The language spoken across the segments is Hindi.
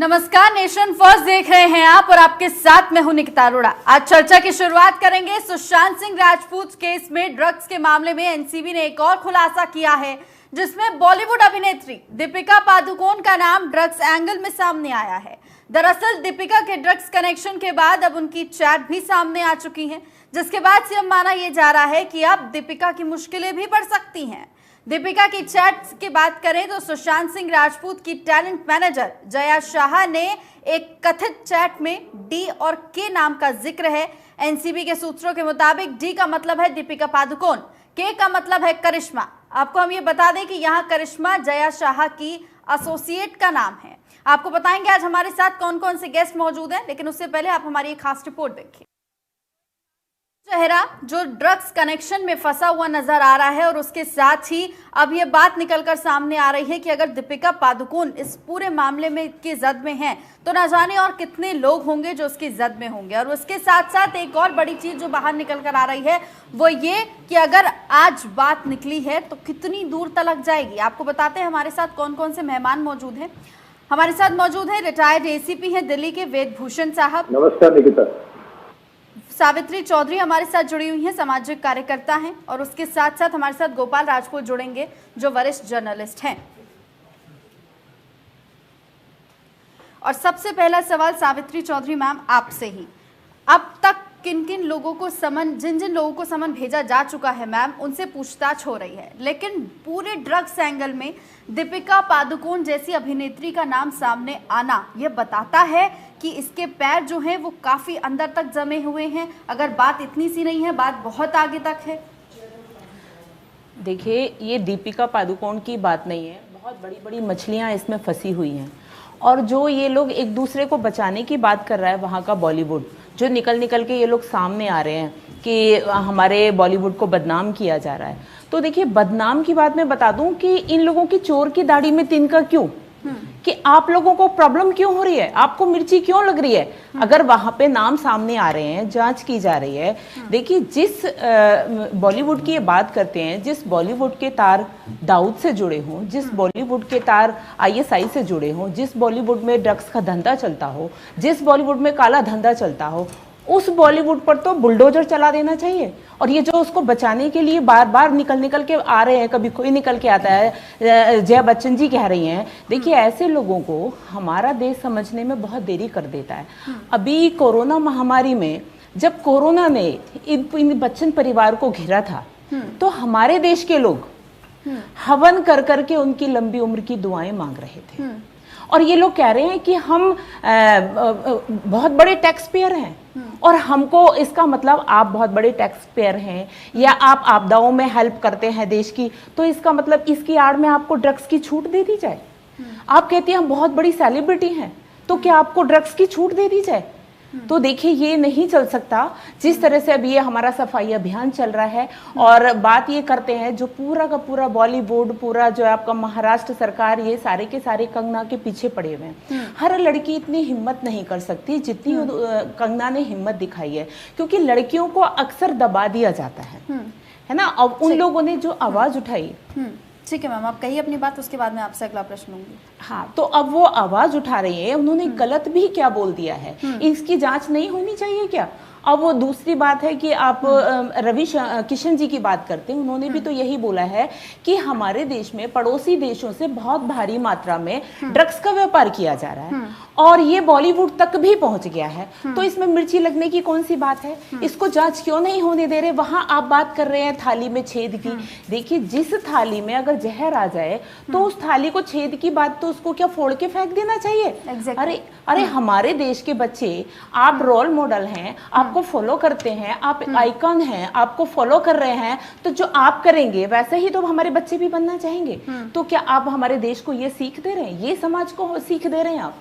नमस्कार, नेशन फर्स्ट देख रहे हैं आप और आपके साथ मैं हूं निकिता अरोड़ा। आज चर्चा की शुरुआत करेंगे सुशांत सिंह राजपूत केस में। ड्रग्स के मामले में एनसीबी ने एक और खुलासा किया है, जिसमें बॉलीवुड अभिनेत्री दीपिका पादुकोण का नाम ड्रग्स एंगल में सामने आया है। दरअसल दीपिका के ड्रग्स कनेक्शन के बाद अब उनकी चैट भी सामने आ चुकी है, जिसके बाद से अब माना यह जा रहा है कि अब दीपिका की मुश्किलें भी बढ़ सकती हैं। दीपिका की चैट की बात करें तो सुशांत सिंह राजपूत की टैलेंट मैनेजर जया शाह ने एक कथित चैट में डी और के नाम का जिक्र है। एनसीबी के सूत्रों के मुताबिक डी का मतलब है दीपिका पादुकोण, के का मतलब है करिश्मा। आपको हम ये बता दें कि यहाँ करिश्मा जया शाह की एसोसिएट का नाम है। आपको बताएंगे आज हमारे साथ कौन कौन से गेस्ट मौजूद हैं, लेकिन उससे पहले आप हमारी एक खास रिपोर्ट देखिए। चेहरा जो ड्रग्स कनेक्शन में फंसा हुआ नजर आ रहा है और उसके साथ ही अब ये बात निकलकर सामने आ रही है कि अगर दीपिका पादुकोण इस पूरे मामले में की जद में हैं, तो ना जाने और कितने लोग होंगे जो उसकी जद में होंगे। और उसके साथ साथ एक और बड़ी चीज जो बाहर निकलकर आ रही है वो ये कि अगर आज बात निकली है तो कितनी दूर तक जाएगी। आपको बताते हैं हमारे साथ कौन कौन से मेहमान मौजूद हैं। हमारे साथ मौजूद है रिटायर्ड एसीपी हैं दिल्ली के वेद भूषण साहब। नमस्कार निकिता। सावित्री चौधरी हमारे साथ जुड़ी हुई हैं, सामाजिक कार्यकर्ता हैं। और उसके साथ साथ हमारे साथ गोपाल राजपूत जुड़ेंगे जो वरिष्ठ जर्नलिस्ट हैं। और सबसे पहला सवाल सावित्री चौधरी मैम आपसे ही, अब तक किन किन लोगों को जिन जिन लोगों को समन भेजा जा चुका है मैम, उनसे पूछताछ हो रही है, लेकिन पूरे ड्रग्स एंगल में दीपिका पादुकोण जैसी अभिनेत्री का नाम सामने आना यह बताता है कि इसके पैर जो हैं वो काफी अंदर तक जमे हुए हैं। अगर बात इतनी सी नहीं है, बात बहुत आगे तक है। देखिए, ये दीपिका पादुकोण की बात नहीं है, बहुत बड़ी बड़ी मछलियां इसमें फंसी हुई हैं। और जो ये लोग एक दूसरे को बचाने की बात कर रहा है, वहाँ का बॉलीवुड जो निकल के ये लोग सामने आ रहे हैं कि हमारे बॉलीवुड को बदनाम किया जा रहा है। तो देखिए, बदनाम की बात मैं बता दूं कि इन लोगों की चोर की दाढ़ी में तिनका क्यों, कि आप लोगों को प्रॉब्लम क्यों हो रही है, आपको मिर्ची क्यों लग रही है। अगर वहां पे नाम सामने आ रहे हैं, जांच की जा रही है। देखिए, जिस बॉलीवुड की ये बात करते हैं, जिस बॉलीवुड के तार दाऊद से जुड़े हों, जिस बॉलीवुड के तार आईएसआई से जुड़े हों, जिस बॉलीवुड में ड्रग्स का धंधा चलता हो, जिस बॉलीवुड में काला धंधा चलता हो, उस बॉलीवुड पर तो बुलडोजर चला देना चाहिए। और ये जो उसको बचाने के लिए बार बार निकल के आ रहे हैं, कभी कोई निकल के आता है, जया बच्चन जी कह रही हैं। देखिए, ऐसे लोगों को हमारा देश समझने में बहुत देरी कर देता है। अभी कोरोना महामारी में जब कोरोना ने इन बच्चन परिवार को घेरा था, तो हमारे देश के लोग हवन कर करके उनकी लंबी उम्र की दुआएं मांग रहे थे। और ये लोग कह रहे हैं कि हम बहुत बड़े टैक्स पेयर हैं, और हमको इसका मतलब आप बहुत बड़े टैक्स पेयर हैं या आप आपदाओं में हेल्प करते हैं देश की, तो इसका मतलब इसकी आड़ में आपको ड्रग्स की छूट दे दी जाए। आप कहते हैं हम बहुत बड़ी सेलिब्रिटी हैं, तो क्या आपको ड्रग्स की छूट दे दी जाए? तो देखिए, ये नहीं चल सकता। जिस तरह से अब ये हमारा सफाई अभियान चल रहा है और बात ये करते हैं, जो पूरा का पूरा बॉलीवुड, पूरा जो है आपका महाराष्ट्र सरकार, ये सारे के सारे कंगना के पीछे पड़े हुए हैं। हर लड़की इतनी हिम्मत नहीं कर सकती जितनी कंगना ने हिम्मत दिखाई है, क्योंकि लड़कियों को अक्सर दबा दिया जाता है ना। अब उन लोगों ने जो आवाज उठाई, ठीक है मैम, आप कहिए अपनी बात, उसके बाद मैं आपसे अगला प्रश्न लूंगी। हाँ, तो अब वो आवाज उठा रही है, उन्होंने गलत भी क्या बोल दिया है, इसकी जांच नहीं होनी चाहिए क्या? अब वो दूसरी बात है कि आप रवि किशन जी की बात करते हैं, उन्होंने भी तो यही बोला है कि हमारे देश में पड़ोसी देशों से बहुत भारी मात्रा में ड्रग्स का व्यापार किया जा रहा है और ये बॉलीवुड तक भी पहुंच गया है। तो इसमें मिर्ची लगने की कौन सी बात है? इसको जांच क्यों नहीं होने दे रहे? वहां आप बात कर रहे हैं थाली में छेद की। देखिए, जिस थाली में अगर जहर आ जाए तो उस थाली को छेद की बात तो उसको क्या फोड़ के फेंक देना चाहिए? अरे हमारे देश के बच्चे, आप रोल मॉडल हैं, आपको फॉलो करते हैं, आप आइकन हैं, आपको फॉलो कर रहे हैं, तो जो आप करेंगे वैसे ही तो हमारे बच्चे भी बनना चाहेंगे। तो क्या आप हमारे देश को ये सीख दे रहे हैं, ये समाज को सीख दे रहे हैं आप?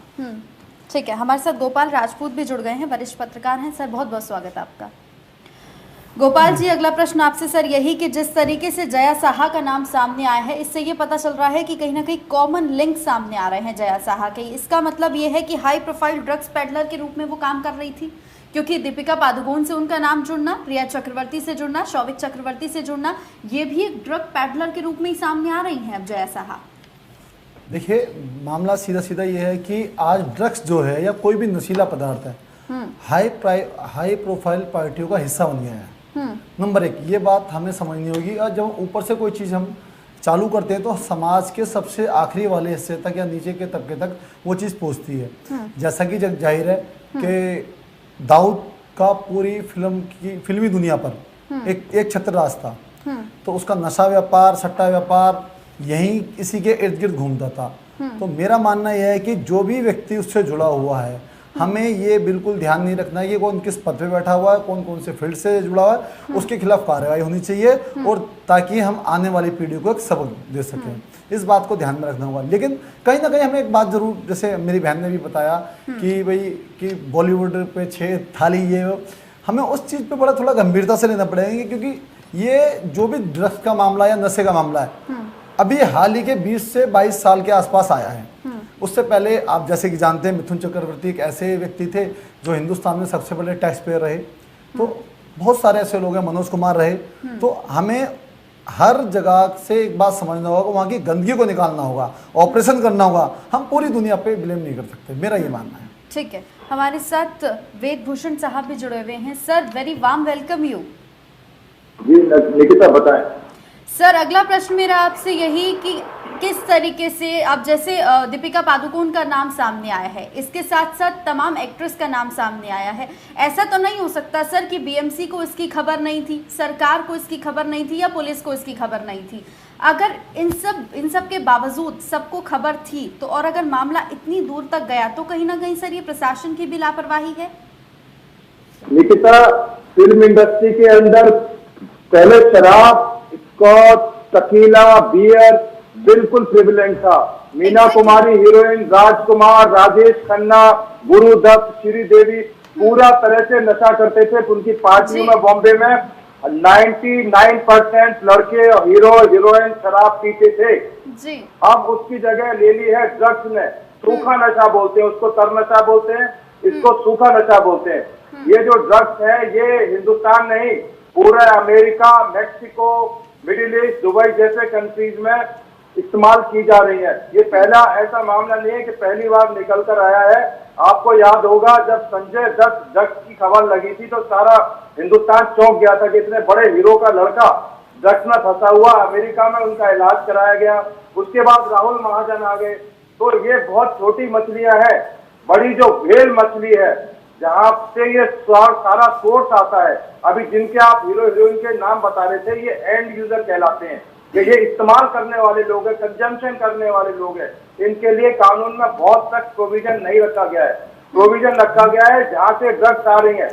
ठीक है, हमारे साथ गोपाल राजपूत भी जुड़ गए हैं, वरिष्ठ पत्रकार हैं। सर, बहुत बहुत स्वागत है आपका। गोपाल जी, अगला प्रश्न आपसे सर यही कि जिस तरीके से जया शाह का नाम सामने आया है, इससे ये पता चल रहा है कि कहीं ना कहीं कॉमन लिंक सामने आ रहे हैं जया शाह के। इसका मतलब ये है कि हाई प्रोफाइल ड्रग्स पेडलर के रूप में वो काम कर रही थी, क्योंकि दीपिका पादुकोण से उनका नाम जुड़ना, रिया चक्रवर्ती से जुड़ना, शौविक चक्रवर्ती से जुड़ना, ये भी एक ड्रग पेडलर के रूप में ही सामने आ रही हैं अब जया शाह। देखिए, मामला सीधा सीधा ये है कि आज ड्रग्स जो है या कोई भी नशीला पदार्थ है हाई प्रोफाइल पार्टियों का हिस्सा बन गया है। नंबर एक, ये बात हमें समझनी होगी। और जब ऊपर से कोई चीज़ हम चालू करते हैं तो समाज के सबसे आखिरी वाले हिस्से तक या नीचे के तबके तक वो चीज़ पहुँचती है। जैसा कि जग जाहिर है कि दाऊद का पूरी फिल्मी दुनिया पर एक छत्र राज था, तो उसका नशा व्यापार, सट्टा व्यापार यही इसी के इर्द गिर्द घूमता था। तो मेरा मानना यह है कि जो भी व्यक्ति उससे जुड़ा हुआ है, हमें ये बिल्कुल ध्यान नहीं रखना है कि कौन किस पद पे बैठा हुआ है, कौन कौन से फील्ड से जुड़ा हुआ है, उसके खिलाफ कार्रवाई होनी चाहिए, और ताकि हम आने वाली पीढ़ी को एक सबक दे सकें। इस बात को ध्यान में रखना होगा। लेकिन कहीं ना कहीं हमें एक बात जरूर, जैसे मेरी बहन ने भी बताया कि भाई कि बॉलीवुड पे 6 थाली ये, हमें उस चीज़ पे बड़ा थोड़ा गंभीरता से लेना पड़ेगा, क्योंकि ये जो भी ड्रग्स का मामला या नशे का मामला है अभी हाल ही के 20 से 22 साल के आसपास आया है। उससे पहले आप जैसे कि जानते हैं, मिथुन चक्रवर्ती एक ऐसे व्यक्ति थे जो हिंदुस्तान में सबसे बड़े टैक्स पेयर रहे। तो बहुत सारे ऐसे लोग हैं, मनोज कुमार रहे। तो हमें हर जगह से एक बात समझना होगा, वहाँ की गंदगी को निकालना होगा, ऑपरेशन करना होगा। हम पूरी दुनिया पे ब्लेम नहीं कर सकते, मेरा ये मानना है। ठीक है, हमारे साथ वेद भूषण साहब भी जुड़े हुए हैं। Sir, very warm welcome you. जी निकिता, बताएं। सर, अगला प्रश्न मेरा आपसे यही कि किस तरीके से अब जैसे दीपिका पादुकोण का नाम सामने आया है, इसके साथ साथ तमाम एक्ट्रेस का नाम सामने आया है, ऐसा तो नहीं हो सकता सर कि बीएमसी को इसकी खबर नहीं थी, सरकार को इसकी खबर नहीं थी, या पुलिस को इसकी खबर नहीं थी? अगर इन सब के बावजूद सबको खबर थी, तो और अगर मामला इतनी दूर तक गया, तो कहीं ना कहीं सर ये प्रशासन की भी लापरवाही है। निकिता, फिल्म इंडस्ट्री के अंदर पहले शराब, स्कॉच, टकीला, बियर बिल्कुल प्रिविलेंट था। मीना कुमारी हीरोइन, राजकुमार, राजेश खन्ना, गुरुदत्त, श्रीदेवी पूरा तरह से नशा करते थे। उनकी पार्टियों में बॉम्बे में 99% लड़के हीरो हीरोइन शराब पीते थे जी। अब उसकी जगह ले ली है ड्रग्स ने। सूखा नशा बोलते हैं उसको, तर नशा बोलते हैं, इसको सूखा नशा बोलते हैं। ये जो ड्रग्स है ये हिंदुस्तान नहीं, पूरा America, Mexico, middle east, Dubai जैसे कंट्रीज में इस्तेमाल की जा रही है। ये पहला ऐसा मामला नहीं है कि पहली बार निकल कर आया है। आपको याद होगा जब संजय दत्त ड्रग्स की खबर लगी थी तो सारा हिंदुस्तान चौंक गया था कि इतने बड़े हीरो का लड़का ड्रग्स में फंसा हुआ। अमेरिका में उनका इलाज कराया गया। उसके बाद राहुल महाजन आ गए। तो ये बहुत छोटी मछलियां हैं। बड़ी जो व्हेल मछली है जहाँ से ये सारा सोर्स आता है, अभी जिनके आप हीरो हीरोइन के नाम बता रहे थे, ये एंड यूजर कहलाते हैं। ये इस्तेमाल करने वाले लोग हैं, कंजम्पशन करने वाले लोग हैं। इनके लिए कानून में बहुत सख्त प्रोविजन नहीं रखा गया है। प्रोविजन रखा गया है जहाँ से ड्रग्स आ रही है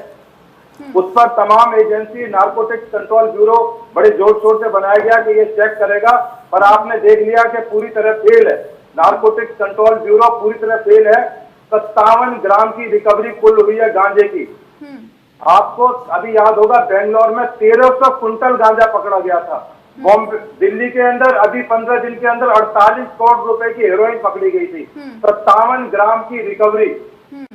उस पर तमाम एजेंसी, नार्कोटिक्स कंट्रोल ब्यूरो बड़े जोर शोर से बनाया गया कि ये चेक करेगा, पर आपने देख लिया कि पूरी तरह फेल है। नार्कोटिक्स कंट्रोल ब्यूरो पूरी तरह फेल है। 57 ग्राम की रिकवरी कुल हुई है गांजे की। आपको अभी याद होगा बेंगलोर में 1300 कुंटल गांजा पकड़ा गया था। बॉम्बे, दिल्ली के अंदर अभी 15 दिन के अंदर 48 करोड़ रुपए की हेरोइन पकड़ी गई थी। 57 ग्राम की रिकवरी,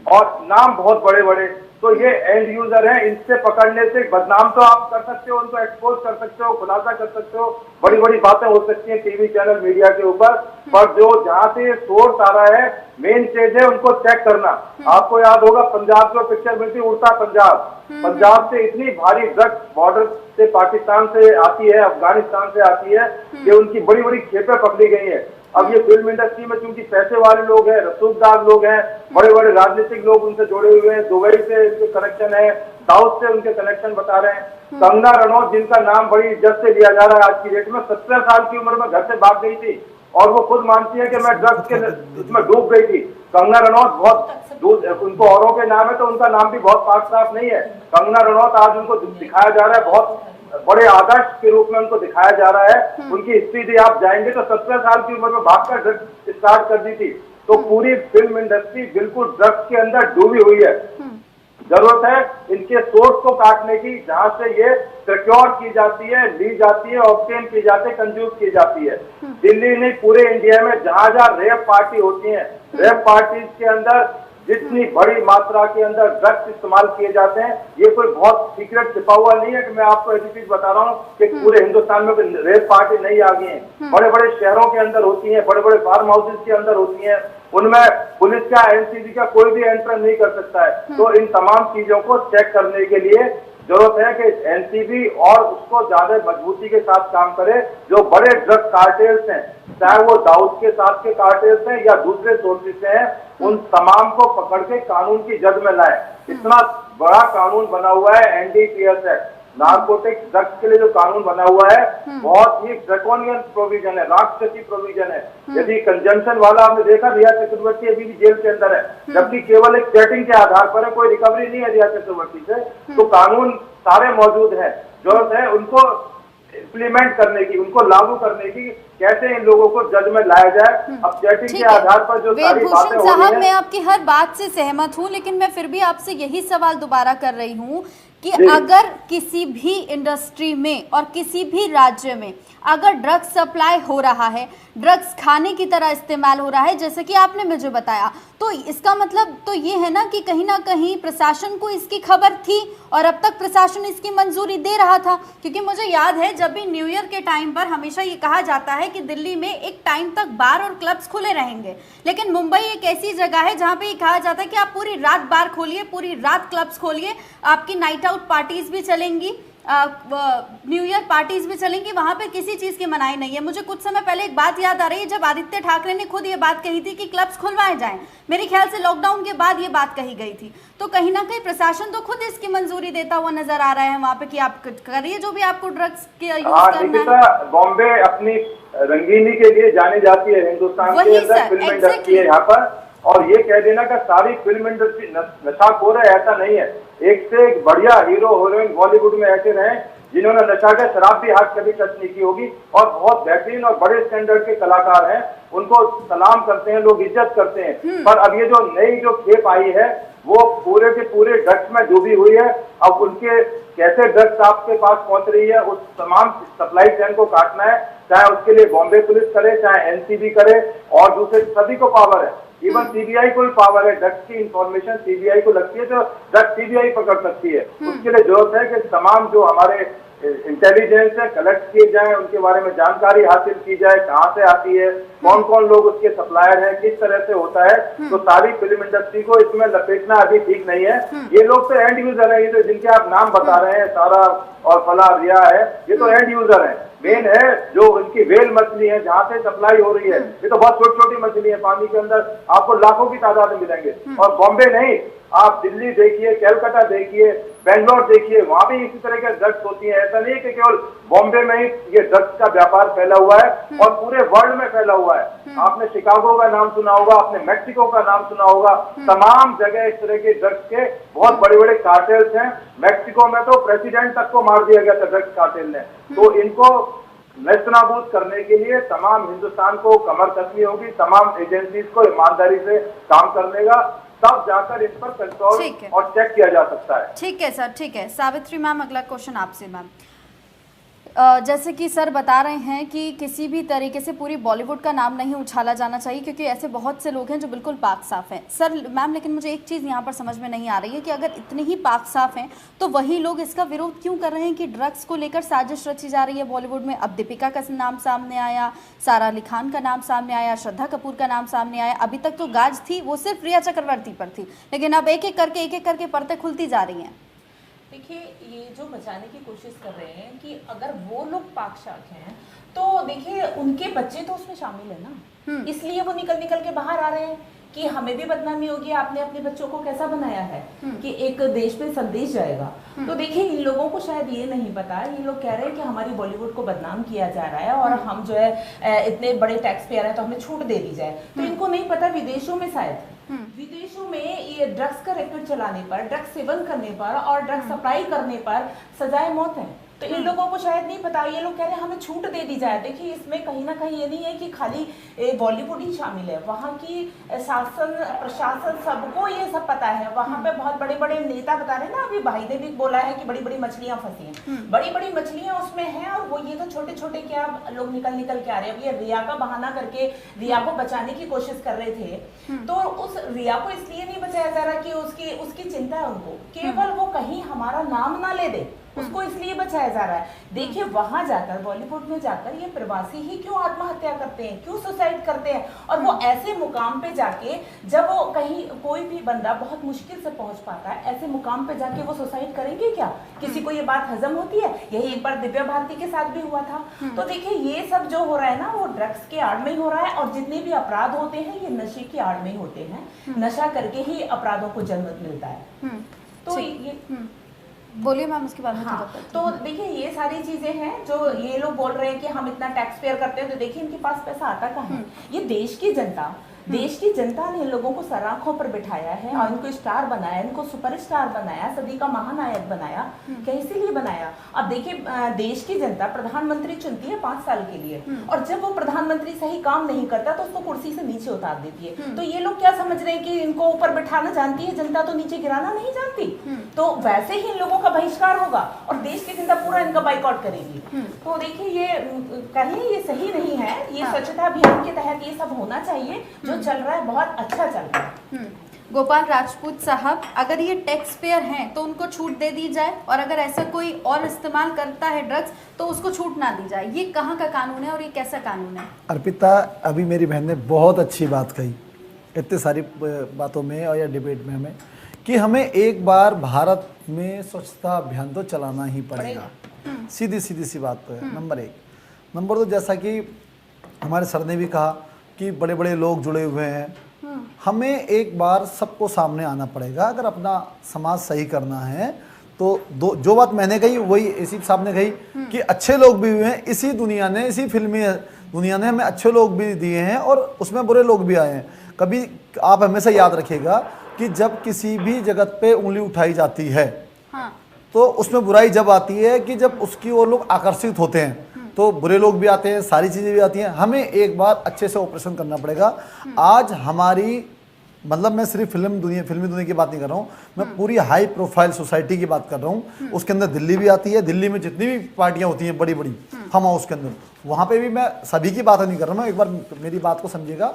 और नाम बहुत बड़े बड़े। तो ये एंड यूजर हैं, इनसे पकड़ने से बदनाम तो आप कर सकते हो, उनको एक्सपोज कर सकते हो, खुलासा कर सकते हो, बड़ी बड़ी बातें हो सकती हैं टीवी चैनल मीडिया के ऊपर, पर जो जहाँ से सोर्स आ रहा है, मेन चीज है उनको चेक करना। आपको याद होगा पंजाब को पिक्चर मिलती उड़ता पंजाब। पंजाब से इतनी भारी ड्रग्स बॉर्डर से पाकिस्तान से आती है, अफगानिस्तान से आती है कि उनकी बड़ी बड़ी खेपें पकड़ी गई है। अब ये फिल्म इंडस्ट्री में चूंकि पैसे वाले लोग हैं, रसूखदार लोग हैं, बड़े बड़े राजनीतिक लोग उनसे जुड़े हुए हैं, दुबई से उनके कनेक्शन है, साउथ से उनके कनेक्शन बता रहे हैं। कंगना रनौत जिनका नाम बड़ी इज्जत से लिया जा रहा है आज की डेट में, 17 साल की उम्र में घर से भाग गई थी और वो खुद मानती है कि मैं ड्रग्स के इसमें डूब गई थी। कंगना रनौत बहुत उनको औरों के नाम है तो उनका नाम भी बहुत पाक साफ नहीं है। कंगना रनौत आज उनको दिखाया जा रहा है, बहुत बड़े आदर्श के रूप में उनको दिखाया जा रहा है। उनकी हिस्ट्री यदि आप जाएंगे तो 17 साल की उम्र में भागकर ड्रग्स स्टार्ट कर दी थी। तो पूरी फिल्म इंडस्ट्री बिल्कुल ड्रग्स के अंदर डूबी हुई है। जरूरत है इनके सोर्स को काटने की, जहां से ये प्रोक्योर की जाती है, ली जाती है, ऑब्टेन की जाती है, कंज्यूम की जाती है। दिल्ली नहीं पूरे इंडिया में जहां जहां रेप पार्टी होती है, रेप पार्टीज के अंदर जितनी बड़ी मात्रा के अंदर ड्रग्स इस्तेमाल किए जाते हैं, ये कोई बहुत सीक्रेट छिपा हुआ नहीं है कि मैं आपको ऐसी चीज बता रहा हूँ कि पूरे हिंदुस्तान में रेप पार्टी नहीं आ गई है। बड़े बड़े शहरों के अंदर होती है, बड़े बड़े फार्म हाउसेज के अंदर होती है, उनमें पुलिस का, एनसीबी का कोई भी एंटर नहीं कर सकता है। तो इन तमाम चीजों को चेक करने के लिए जरूरत है कि एनसीबी और उसको ज्यादा मजबूती के साथ काम करे। जो बड़े ड्रग कार्टेल्स हैं, चाहे वो दाऊद के साथ के कार्टेल्स हैं या दूसरे सोर्सेज से हैं, उन तमाम को पकड़ के कानून की जद में लाए। इतना बड़ा कानून बना हुआ है एनडीपीएस एक्ट, नारकोटिक्स ड्रग्स के लिए जो कानून बना हुआ है, बहुत ही ड्रैकोनियन प्रोविजन है, राक्षसी प्रोविजन है। यदि कंजम्पशन वाला आपने देखा, रिया चक्रवर्ती अभी भी जेल के अंदर है, जबकि केवल एक चैटिंग के आधार पर है, कोई रिकवरी नहीं है रिया चक्रवर्ती से। तो कानून सारे मौजूद है, जरूरत है उनको इम्प्लीमेंट करने की, उनको लागू करने की, कैसे इन लोगों को जज में लाया जाए। अब चैटिंग के आधार पर जो सारी बातें हो रही हैं, मैं आपकी हर बात से सहमत हूँ, लेकिन मैं फिर भी आपसे यही सवाल दोबारा कर रही हूँ कि अगर किसी भी इंडस्ट्री में और किसी भी राज्य में अगर ड्रग्स सप्लाई हो रहा है, ड्रग्स खाने की तरह इस्तेमाल हो रहा है, जैसे कि आपने मुझे बताया, तो इसका मतलब तो ये है ना कहीं प्रशासन को इसकी खबर थी और अब तक प्रशासन इसकी मंजूरी दे रहा था। क्योंकि मुझे याद है जब भी न्यू ईयर के टाइम पर हमेशा ये कहा जाता है कि दिल्ली में एक टाइम तक बार और क्लब्स खुले रहेंगे, लेकिन मुंबई एक ऐसी जगह है जहाँ पे ये कहा जाता है कि आप पूरी रात बार खोलिए, पूरी रात क्लब्स खोलिए, आपकी नाइट आउट पार्टीज भी चलेंगी, न्यू ईयर पार्टीज भी चलेंगी, वहां पे किसी चीज की मनाही नहीं है। मुझे कुछ समय पहले एक बात याद आ रही है, जब आदित्य ठाकरे ने खुद ये बात कही थी कि क्लब्स खुलवाए जाएं, मेरे ख्याल से लॉकडाउन के बाद ये बात कही गई थी। तो कहीं ना कहीं प्रशासन तो खुद इसकी मंजूरी देता हुआ नजर आ रहा है वहां पे कि आप करिए जो भी आपको ड्रग्स के यूज करना है। बॉम्बे अपनी रंगीनी के लिए जानी जाती है, हिंदुस्तान के अंदर फिल्म इंडस्ट्री है यहाँ पर, और ये कह देना कि सारी फिल्म इंडस्ट्री नशाखोर है, ऐसा नहीं है। एक से एक बढ़िया हीरो हीरोइन बॉलीवुड में ऐसे रहे जिन्होंने नशा का शराब भी हाथ कभी टच नहीं की होगी, और बहुत बेहतरीन और बड़े स्टैंडर्ड के कलाकार हैं, उनको सलाम करते हैं लोग, इज्जत करते हैं। पर अब ये जो नई जो खेप आई है वो पूरे के पूरे ड्रग्स में डूबी हुई है। अब उनके कैसे ड्रग्स आपके पास पहुंच रही है, उस तमाम सप्लाई चेन को काटना है, चाहे उसके लिए बॉम्बे पुलिस करे, चाहे एनसीबी करे, और दूसरे सभी को पावर है, इवन सीबीआई को भी पावर है। ड्रग्स की इंफॉर्मेशन सीबीआई को लगती है तो ड्रग्स सीबीआई पकड़ सकती है। उसके लिए जरूरत है कि तमाम जो हमारे इंटेलिजेंस है कलेक्ट किए जाए, उनके बारे में जानकारी हासिल की जाए, कहाँ से आती है, कौन कौन लोग उसके सप्लायर हैं, किस तरह से होता है। तो सारी फिल्म इंडस्ट्री को इसमें लपेटना अभी ठीक नहीं है। ये लोग तो एंड यूजर है, ये तो जिनके आप नाम बता रहे हैं, सारा और फला रिया है, ये तो एंड यूजर है। मेन है जो उनकी वेल मछली है जहाँ से सप्लाई हो रही है, ये तो बहुत छोटी छोटी मछली है, पानी के अंदर आपको लाखों की तादाद में मिलेंगे। और बॉम्बे नहीं, आप दिल्ली देखिए, कलकत्ता देखिए, बेंगलोर देखिए, वहां भी इसी तरह के ड्रग्स होती है। ऐसा नहीं कि केवल बॉम्बे में ही ये ड्रग्स का व्यापार फैला हुआ है, और पूरे वर्ल्ड में फैला हुआ है। आपने शिकागो का नाम सुना होगा, आपने मैक्सिको का नाम सुना होगा, तमाम जगह इस तरह के ड्रग्स के बहुत बड़े बड़े कार्टेल्स हैं। मैक्सिको में तो प्रेसिडेंट तक को मार दिया गया था ड्रग्स कार्टेल ने। तो इनको नेस्तनाबूद करने के लिए तमाम हिंदुस्तान को कमर कसनी होगी, तमाम एजेंसीज को ईमानदारी से काम करने का, तब जाकर इस पर कंट्रोल और चेक किया जा सकता है। ठीक है सर, ठीक है। सावित्री मैम, अगला क्वेश्चन आपसे मैम। जैसे कि सर बता रहे हैं कि किसी भी तरीके से पूरी बॉलीवुड का नाम नहीं उछाला जाना चाहिए, क्योंकि ऐसे बहुत से लोग हैं जो बिल्कुल पाक साफ हैं। सर मैम, लेकिन मुझे एक चीज़ यहाँ पर समझ में नहीं आ रही है कि अगर इतने ही पाक साफ हैं तो वही लोग इसका विरोध क्यों कर रहे हैं कि ड्रग्स को लेकर साजिश रची जा रही है बॉलीवुड में। अब दीपिका का नाम सामने आया, सारा अली खान का नाम सामने आया, श्रद्धा कपूर का नाम सामने आया, अभी तक तो गाज थी वो सिर्फ रिया चक्रवर्ती पर थी, लेकिन अब एक एक करके परतें खुलती जा रही हैं। देखिए, ये जो बचाने की कोशिश कर रहे हैं कि अगर वो लोग पाक शाक हैं तो देखिए उनके बच्चे तो उसमें शामिल है ना, इसलिए वो निकल के बाहर आ रहे हैं कि हमें भी बदनामी होगी। आपने अपने बच्चों को कैसा बनाया है कि एक देश पे संदेश जाएगा। तो देखिए, इन लोगों को शायद ये नहीं पता, ये लोग कह रहे हैं कि हमारी बॉलीवुड को बदनाम किया जा रहा है और हम जो है इतने बड़े टैक्स पेयर हैं तो हमें छूट दे दी जाए। तो इनको नहीं पता विदेशों में शायद विदेशों में ये ड्रग्स का रैकेट चलाने पर, ड्रग्स सेवन करने पर और ड्रग्स सप्लाई करने पर सजाए मौत है। तो इन लोगों को शायद नहीं पता, ये लोग कह रहे हैं हमें छूट दे दी जाए। देखिए इसमें कहीं ना कहीं ये नहीं है कि खाली बॉलीवुड ही शामिल है, वहाँ की शासन प्रशासन सबको ये सब पता है। वहाँ पे बहुत बड़े बड़े नेता बता रहे हैं ना, अभी भाई ने भी बोला है कि बड़ी बड़ी मछलियां फंसी हैं, बड़ी बड़ी मछलियां उसमें हैं, और वो ये तो छोटे छोटे क्या लोग निकल के आ रहे हैं। अब ये रिया का बहाना करके रिया को बचाने की कोशिश कर रहे थे, तो उस रिया को इसलिए नहीं बचाया जा रहा कि उसकी चिंता है उनको, केवल वो कहीं हमारा नाम ना ले दे, उसको इसलिए बचाया जा रहा है। देखिए वहां जाकर, बॉलीवुड में जाकर ये प्रवासी ही क्यों आत्महत्या करते हैं, क्यों सुसाइड करते हैं, और वो ऐसे मुकाम पे जाके, जब वो कहीं कोई भी बंदा बहुत मुश्किल से पहुंच पाता है, ऐसे मुकाम पे जाके वो सुसाइड करेंगे क्या? किसी को ये बात हजम होती है? यही एक बार दिव्या भारती के साथ भी हुआ था। तो देखिए ये सब जो हो रहा है ना, वो ड्रग्स के आड़ में ही हो रहा है, और जितने भी अपराध होते हैं ये नशे के आड़ में ही होते हैं। नशा करके ही अपराधों को जन्म मिलता है। तो ये बोलिए मैम, उसके बाद में तो देखिए ये सारी चीजें हैं जो ये लोग बोल रहे हैं कि हम इतना टैक्स पेयर करते हैं, तो देखिए इनके पास पैसा आता कहाँ है? ये देश की जनता ने इन लोगों को सराखों पर बिठाया है और इनको स्टार बनाया, इनको सुपरस्टार बनाया, सदी का महानायक बनाया। कैसे लिए बनाया? अब देखिए देश की जनता प्रधानमंत्री चुनती है 5 साल के लिए, और जब वो प्रधानमंत्री सही काम नहीं करता तो उसको कुर्सी से नीचे उतार देती है। तो ये लोग क्या समझ रहे हैं कि इनको ऊपर बिठाना जानती है जनता, तो नीचे गिराना नहीं जानती। तो वैसे ही इन लोगों का बहिष्कार होगा और देश की जनता पूरा इनका बाइकआउट करेगी। तो देखिए ये कहीं ये सही नहीं है। ये स्वच्छता अभियान के तहत ये सब होना चाहिए, जो चल रहा है बहुत अच्छा चल रहा है। गोपाल राजपूत साहब, अगर ये टैक्स पेयर हैं तो उनको छूट दे दी जाए, और अगर ऐसा कोई और इस्तेमाल करता है ड्रग्स तो उसको छूट ना दी जाए। ये कहाँ का कानून है और ये कैसा कानून है? अर्पिता, अभी मेरी बहन ने बहुत अच्छी बात कही इतनी सारी बातों में और या डिबेट में हमें, कि हमें एक बार भारत में स्वच्छता अभियान तो चलाना ही पड़ेगा। सीधी सी बात तो है। नंबर 1। नंबर 2, जैसा कि हमारे सर ने भी कहा कि बड़े बड़े लोग जुड़े हुए हैं, हमें एक बार सबको सामने आना पड़ेगा। अगर अपना समाज सही करना है तो जो बात मैंने कही वही इसी साहब ने कही कि अच्छे लोग भी हुए हैं इसी दुनिया ने, इसी फिल्मी दुनिया ने हमें अच्छे लोग भी दिए हैं और उसमें बुरे लोग भी आए हैं। कभी आप हमेशा याद रखिएगा कि जब किसी भी जगत पे उंगली उठाई जाती है, तो उसमें बुराई जब आती है कि जब उसकी ओर लोग आकर्षित होते हैं, तो बुरे लोग भी आते हैं, सारी चीज़ें भी आती हैं। हमें एक बार अच्छे से ऑपरेशन करना पड़ेगा। आज हमारी, मतलब मैं सिर्फ फिल्मी दुनिया की बात नहीं कर रहा हूँ, मैं पूरी हाई प्रोफाइल सोसाइटी की बात कर रहा हूँ। उसके अंदर दिल्ली भी आती है। दिल्ली में जितनी भी पार्टियां होती हैं बड़ी बड़ी हम हाउस के अंदर, वहाँ पे भी मैं सभी की बात नहीं कर रहा हूँ, एक बार मेरी बात को समझिएगा।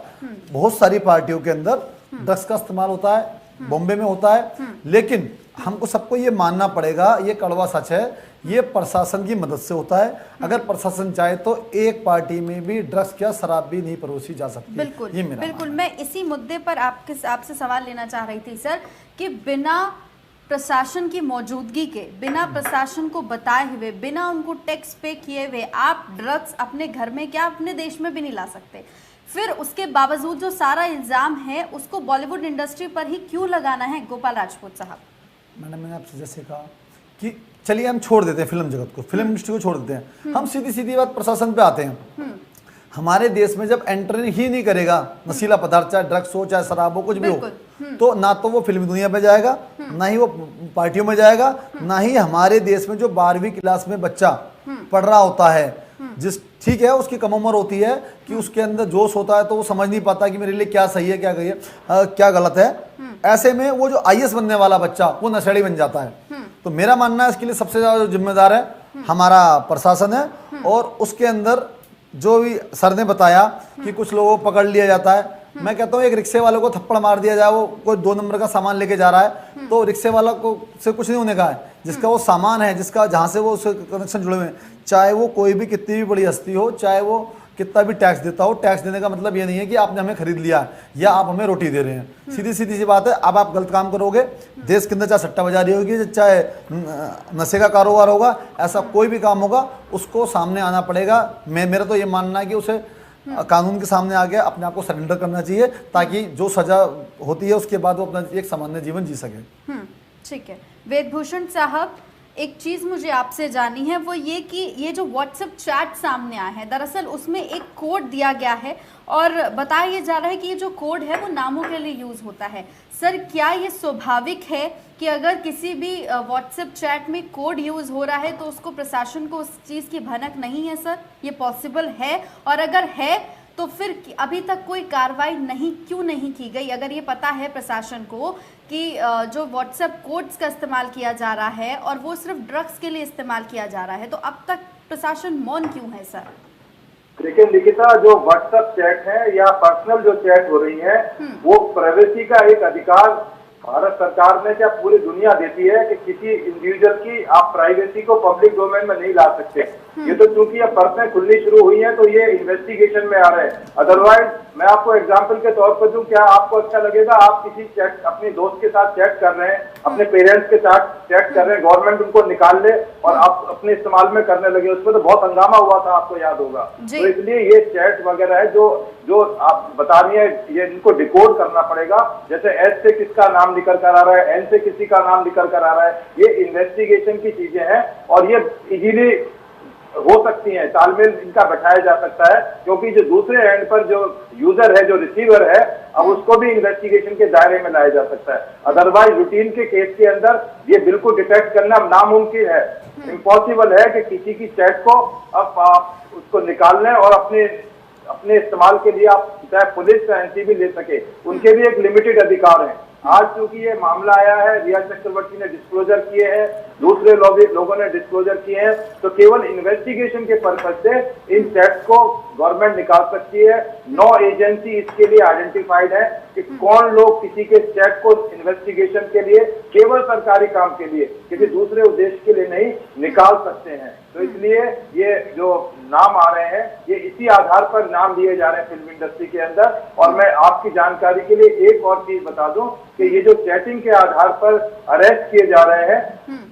बहुत सारी पार्टियों के अंदर ड्रग्स का इस्तेमाल होता है, बॉम्बे में होता है, लेकिन हमको सबको ये मानना पड़ेगा, ये कड़वा सच है, ये प्रशासन की मदद से होता है। अगर प्रशासन चाहे तो एक पार्टी में भी ड्रग्स या शराब भी नहीं परोसी जा सकती। बिल्कुल, ये मेरा बिल्कुल। मैं इसी मुद्दे पर आपसे सवाल लेना चाह रही थी सर, कि बिना प्रशासन की मौजूदगी के, बिना प्रशासन को बताए हुए, बिना उनको टैक्स पे किए हुए आप ड्रग्स अपने घर में, क्या अपने देश में भी नहीं ला सकते। फिर उसके बावजूद जो सारा इल्जाम है उसको बॉलीवुड इंडस्ट्री पर ही क्यों लगाना है? गोपाल राजपूत साहब, मैंने आपसे जैसे कहा कि चलिए हम छोड़ देते हैं फिल्म जगत को, फिल्म इंडस्ट्री को छोड़ देते हैं, हम सीधी बात प्रशासन पे आते हैं। हमारे देश में जब एंटर ही नहीं करेगा नशीला पदार्थ, चाहे ड्रग्स हो चाहे शराब हो, कुछ भी हो, तो ना तो वो फिल्मी दुनिया पे जाएगा, ना ही वो पार्टियों में जाएगा, ना ही हमारे देश में जो 12वीं क्लास में बच्चा पढ़ रहा होता है, जिस ठीक है उसकी कम उम्र होती है कि उसके अंदर जोश होता है, तो वो समझ नहीं पाता कि मेरे लिए क्या सही है क्या गलत है। ऐसे में वो जो IAS बनने वाला बच्चा वो नशेड़ी बन जाता है। तो मेरा मानना है इसके लिए सबसे ज्यादा जिम्मेदार है हमारा प्रशासन है। और उसके अंदर जो भी सर ने बताया कि कुछ लोगों को पकड़ लिया जाता है, मैं कहता हूँ एक रिक्शे वाले को थप्पड़ मार दिया जाए, वो कोई 2 नंबर का सामान लेके जा रहा है, तो रिक्शे वाला को से कुछ नहीं होने का है। जिसका वो सामान है, जिसका जहाँ से वो उससे कनेक्शन जुड़े हुए हैं, चाहे वो कोई भी कितनी भी बड़ी हस्ती हो, चाहे वो कितना भी टैक्स देता हो, टैक्स देने का मतलब ये नहीं है कि आपने हमें खरीद लिया या आप हमें रोटी दे रहे हैं। सीधी सी बात है। अब आप गलत काम करोगे, देश के अंदर चाहे सट्टाबाजारी होगी, चाहे नशे का कारोबार होगा, ऐसा कोई भी काम होगा, उसको सामने आना पड़ेगा। मेरा तो ये मानना है कि उसे कानून के सामने आके अपने आप को सरेंडर करना चाहिए, ताकि जो सजा होती है उसके बाद वो अपना एक सामान्य जीवन जी सके। ठीक है। वेदभूषण साहब, एक चीज़ मुझे आपसे जाननी है, वो ये कि ये जो व्हाट्सएप चैट सामने आया है, दरअसल उसमें एक कोड दिया गया है और बताया जा रहा है कि ये जो कोड है वो नामों के लिए यूज होता है। सर, क्या ये स्वाभाविक है कि अगर किसी भी व्हाट्सएप चैट में कोड यूज हो रहा है तो उसको प्रशासन को उस चीज की भनक नहीं है? सर, ये पॉसिबल है? और अगर है तो फिर अभी तक कोई कार्रवाई क्यों नहीं की गई? अगर ये पता है प्रशासन को कि जो व्हाट्सएप कोड्स का इस्तेमाल किया जा रहा है और वो सिर्फ ड्रग्स के लिए इस्तेमाल किया जा रहा है, तो अब तक प्रशासन मौन क्यों है? सर देखिए निकिता, जो व्हाट्सएप चैट है या पर्सनल जो चैट हो रही है वो प्राइवेसी का एक अधिकार भारत सरकार ने क्या पूरी दुनिया देती है कि किसी इंडिविजुअल की आप प्राइवेसी को पब्लिक डोमेन में नहीं ला सकते। ये तो चूंकि अब पर्सनें खुलनी शुरू हुई हैं तो ये इन्वेस्टिगेशन में आ रहे हैं। अदरवाइज मैं आपको एग्जांपल के तौर पर दूं, क्या आपको अच्छा लगेगा आप किसी चैट अपने दोस्त के साथ चैट कर रहे हैं, अपने पेरेंट्स के साथ चैट कर रहे हैं, गवर्नमेंट उनको निकाल ले और आप अपने इस्तेमाल में करने लगे? उसमें तो बहुत हंगामा हुआ था, आपको याद होगा। तो इसलिए ये चैट वगैरह है जो आप बता रही है, ये इनको डिकोड करना पड़ेगा। जैसे एस से किसका नाम निकल कर आ रहा है, एन से किसी का नाम निकल कर आ रहा है, ये इन्वेस्टिगेशन की चीजें हैं और ये इजीली हो सकती हैं, तालमेल इनका बैठाया जा सकता है, क्योंकि जो दूसरे एंड पर जो यूजर है, जो रिसीवर है, अब उसको भी इन्वेस्टिगेशन के दायरे में लाया जा सकता है। अदरवाइज रूटीन के केस के अंदर ये बिल्कुल डिटेक्ट करना नामुमकिन है, इम्पॉसिबल है कि किसी की चैट को अब आप उसको निकाल लें और अपने इस्तेमाल के लिए आप चाहे पुलिस या एनसीबी ले सके, उनके भी एक लिमिटेड अधिकार हैं। आज चूंकि ये मामला आया है, रिया चक्रवर्ती ने डिस्क्लोजर किए हैं, दूसरे लोगों ने डिस्क्लोजर किए हैं, तो केवल इन्वेस्टिगेशन के पर्पज से इन चैट्स को गवर्नमेंट निकाल सकती है। 9 एजेंसी इसके लिए आइडेंटिफाइड है कि कौन लोग किसी के चैट को इन्वेस्टिगेशन के लिए, केवल सरकारी काम के लिए, किसी दूसरे उद्देश्य के लिए नहीं निकाल सकते हैं। तो इसलिए ये जो नाम आ रहे हैं ये इसी आधार पर नाम दिए जा रहे हैं फिल्म इंडस्ट्री के अंदर। और मैं आपकी जानकारी के लिए एक और चीज बता दूं कि ये जो चैटिंग के आधार पर अरेस्ट किए जा रहे हैं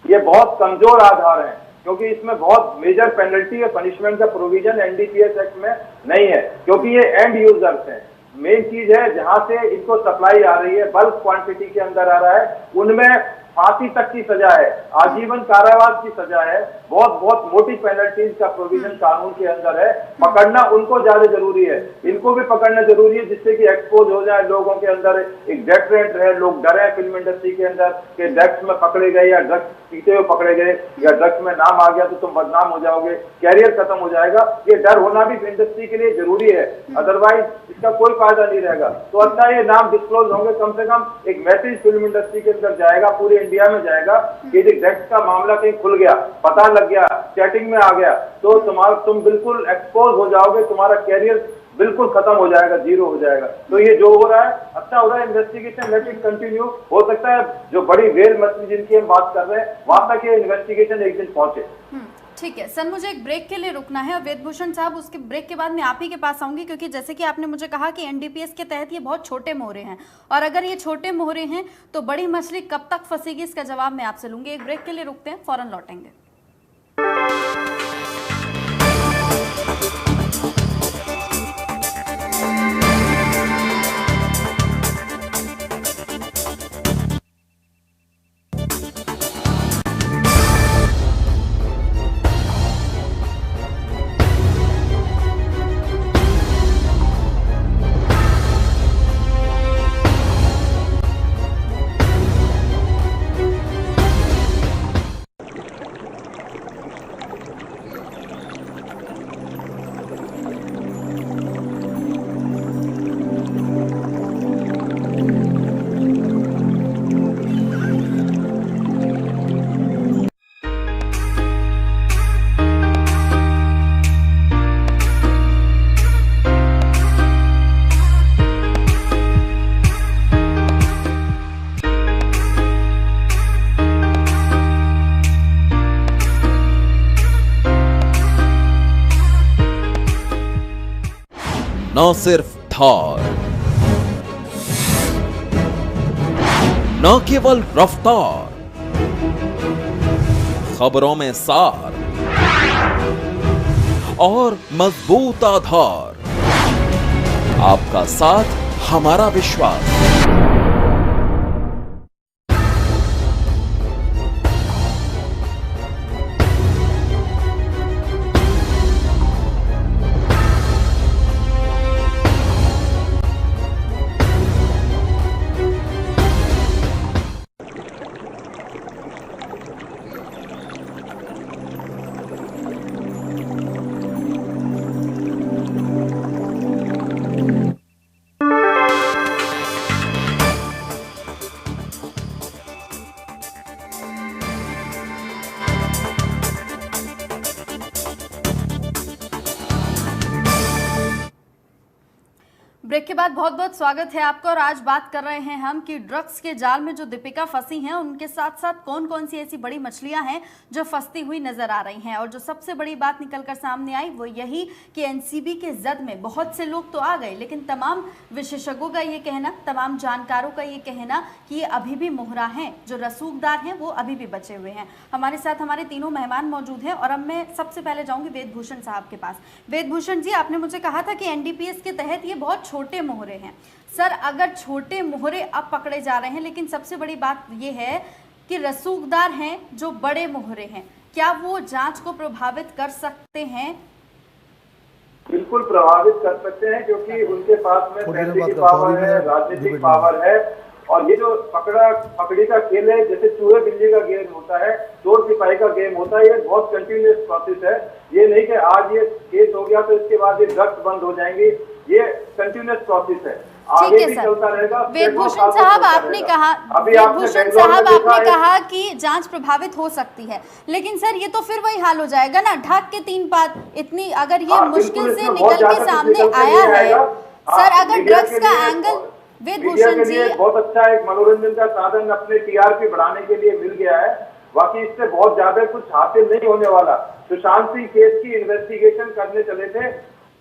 ये बहुत कमजोर आधार हैं, क्योंकि इसमें बहुत मेजर पेनल्टी या पनिशमेंट का प्रोविजन एनडीपीएस एक्ट में नहीं है, क्योंकि ये एंड यूजर्स हैं। मेन चीज है जहां से इनको सप्लाई आ रही है, बल्क क्वांटिटी के अंदर आ रहा है, उनमें फांसी तक की सजा है, आजीवन कारावास की सजा है, बहुत मोटी पेनल्टीज का प्रोविजन कानून के अंदर है। पकड़ना उनको ज्यादा जरूरी है, इनको भी पकड़ना जरूरी है, जिससे कि एक्सपोज हो जाए लोगों के अंदर एक डेटरेंट रहे, लोग डरे फिल्म इंडस्ट्री के अंदर कि ड्रग्स में पकड़े गए या ड्रग्स पीते हुए पकड़े गए या ड्रग्स में नाम आ गया तो तुम बदनाम हो जाओगे, कैरियर खत्म हो जाएगा। ये डर होना भी इंडस्ट्री के लिए जरूरी है, अदरवाइज इसका कोई फायदा नहीं रहेगा। तो अच्छा ये नाम डिस्क्लोज होंगे, कम से कम एक मैसेज फिल्म इंडस्ट्री के अंदर जाएगा, पूरे इंडिया में जाएगा कि ड्रग्स का मामला कहीं खुल गया, पता लग गया, चैटिंग में आ गया, तो तुम बिल्कुल एक्सपोज हो जाओगे, तुम्हारा कैरियर बिल्कुल खत्म हो जाएगा, जीरो हो जाएगा। तो ये जो हो रहा है अच्छा हो रहा है, इन्वेस्टिगेशन लेट इट कंटिन्यू। हो सकता है जो बड़ी वेल मछली जिनकी हम बात कर रहे हैं वहां तक ये इन्वेस्टिगेशन एक दिन पहुंचे। ठीक है सर, मुझे एक ब्रेक के लिए रुकना है और वेदभूषण साहब उसके ब्रेक के बाद मैं आप ही के पास आऊंगी, क्योंकि जैसे कि आपने मुझे कहा कि एनडीपीएस के तहत ये बहुत छोटे मोहरे हैं और अगर ये छोटे मोहरे हैं तो बड़ी मछली कब तक फंसेगी, इसका जवाब मैं आपसे लूंगी। एक ब्रेक के लिए रुकते हैं, फौरन लौटेंगे। न सिर्फ धार, न केवल रफ्तार, खबरों में सार और मजबूत आधार, आपका साथ हमारा विश्वास। ब्रेक के बाद बहुत बहुत स्वागत है आपका। और आज बात कर रहे हैं हम कि ड्रग्स के जाल में जो दीपिका फंसी हैं उनके साथ साथ कौन कौन सी ऐसी बड़ी मछलियां हैं जो फंसती हुई नजर आ रही हैं। और जो सबसे बड़ी बात निकलकर सामने आई वो यही कि एनसीबी के जद में बहुत से लोग तो आ गए, लेकिन तमाम विशेषज्ञों का ये कहना, तमाम जानकारों का ये कहना कि ये अभी भी मोहरा हैं, जो रसूखदार हैं वो अभी भी बचे हुए हैं। हमारे साथ हमारे तीनों मेहमान मौजूद हैं और अब मैं सबसे पहले जाऊंगी वेदभूषण साहब के पास। वेदभूषण जी, आपने मुझे कहा था कि एनडीपीएस के तहत ये बहुत छोटे मोहरे हैं। सर, अगर छोटे मोहरे अब पकड़े जा रहे हैं, लेकिन सबसे बड़ी बात ये है कि रसूखदार हैं जो बड़े मोहरे हैं, क्या वो जांच को प्रभावित कर सकते हैं? बिल्कुल प्रभावित कर सकते हैं, क्योंकि उनके पास में पैसे की पावर है, राजनीतिक पावर है। और ये जो पकड़ी का खेल है, जैसे चूहे बिल्ली का गेम होता है, चोर सिपाही का गेम होता है, ये बहुत कंटिन्यूअस प्रोसेस है। ये नहीं कि आज ये केस हो गया तो इसके बाद ये ड्रग्स बंद हो जाएंगी, ये कंटिन्यूअस प्रोसेस है, आगे भी चलता रहेगा। वेदभूषण साहब, आपने कहा कि जांच प्रभावित हो सकती है, लेकिन सर ये तो फिर वही हाल हो जाएगा ना, ढाक के तीन बात इतनी, अगर ये मुश्किल से निकल के सामने आया है। सर, अगर ड्रग्स का एंगल, वेदभूषण जी, बहुत अच्छा एक मनोरंजन का साधन अपने टीआरपी बढ़ाने के लिए मिल गया है, बाकी इससे बहुत ज्यादा कुछ हासिल नहीं होने वाला। सुशांत सिंह केस की इन्वेस्टिगेशन करने चले थे,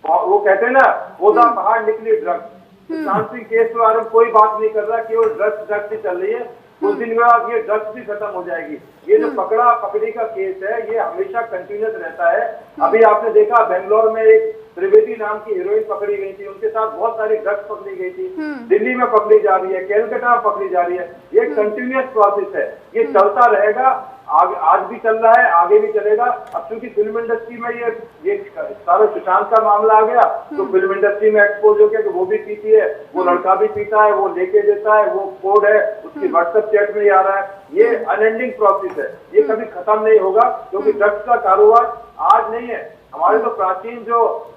वो कहते हैं ना, वो बाहर निकली ड्रग्स। सुशांत सिंह केस के बारे में कोई बात नहीं कर रहा, केवल ड्रग्स ही चल रही है। कुछ दिन में बाद ये ड्रग्स भी खत्म हो जाएगी। ये जो पकड़ी का केस है, ये हमेशा कंटिन्यूस रहता है। अभी आपने देखा बेंगलोर में एक त्रिवेदी नाम की हीरोइन पकड़ी गई थी, उनके साथ बहुत सारी ड्रग्स पकड़ी गई थी, दिल्ली में पकड़ी जा रही है, कैलकाटा में पकड़ी जा रही है। ये कंटिन्यूस प्रोसेस है, ये चलता रहेगा, आज भी चल रहा है, आगे भी चलेगा। अब क्योंकि फिल्म इंडस्ट्री में ये सारा सुशांत का मामला आ गया, तो फिल्म इंडस्ट्री में एक्सपोज हो गया कि वो भी पीती है, वो लड़का भी पीता है, वो लेके देता है, वो कोड है उसकी व्हाट्सएप चैट में आ रहा है। ये अनएंडिंग प्रोसेस है, ये कभी खत्म नहीं होगा, क्योंकि ड्रग्स का कारोबार आज नहीं है। हमारे तो प्राचीन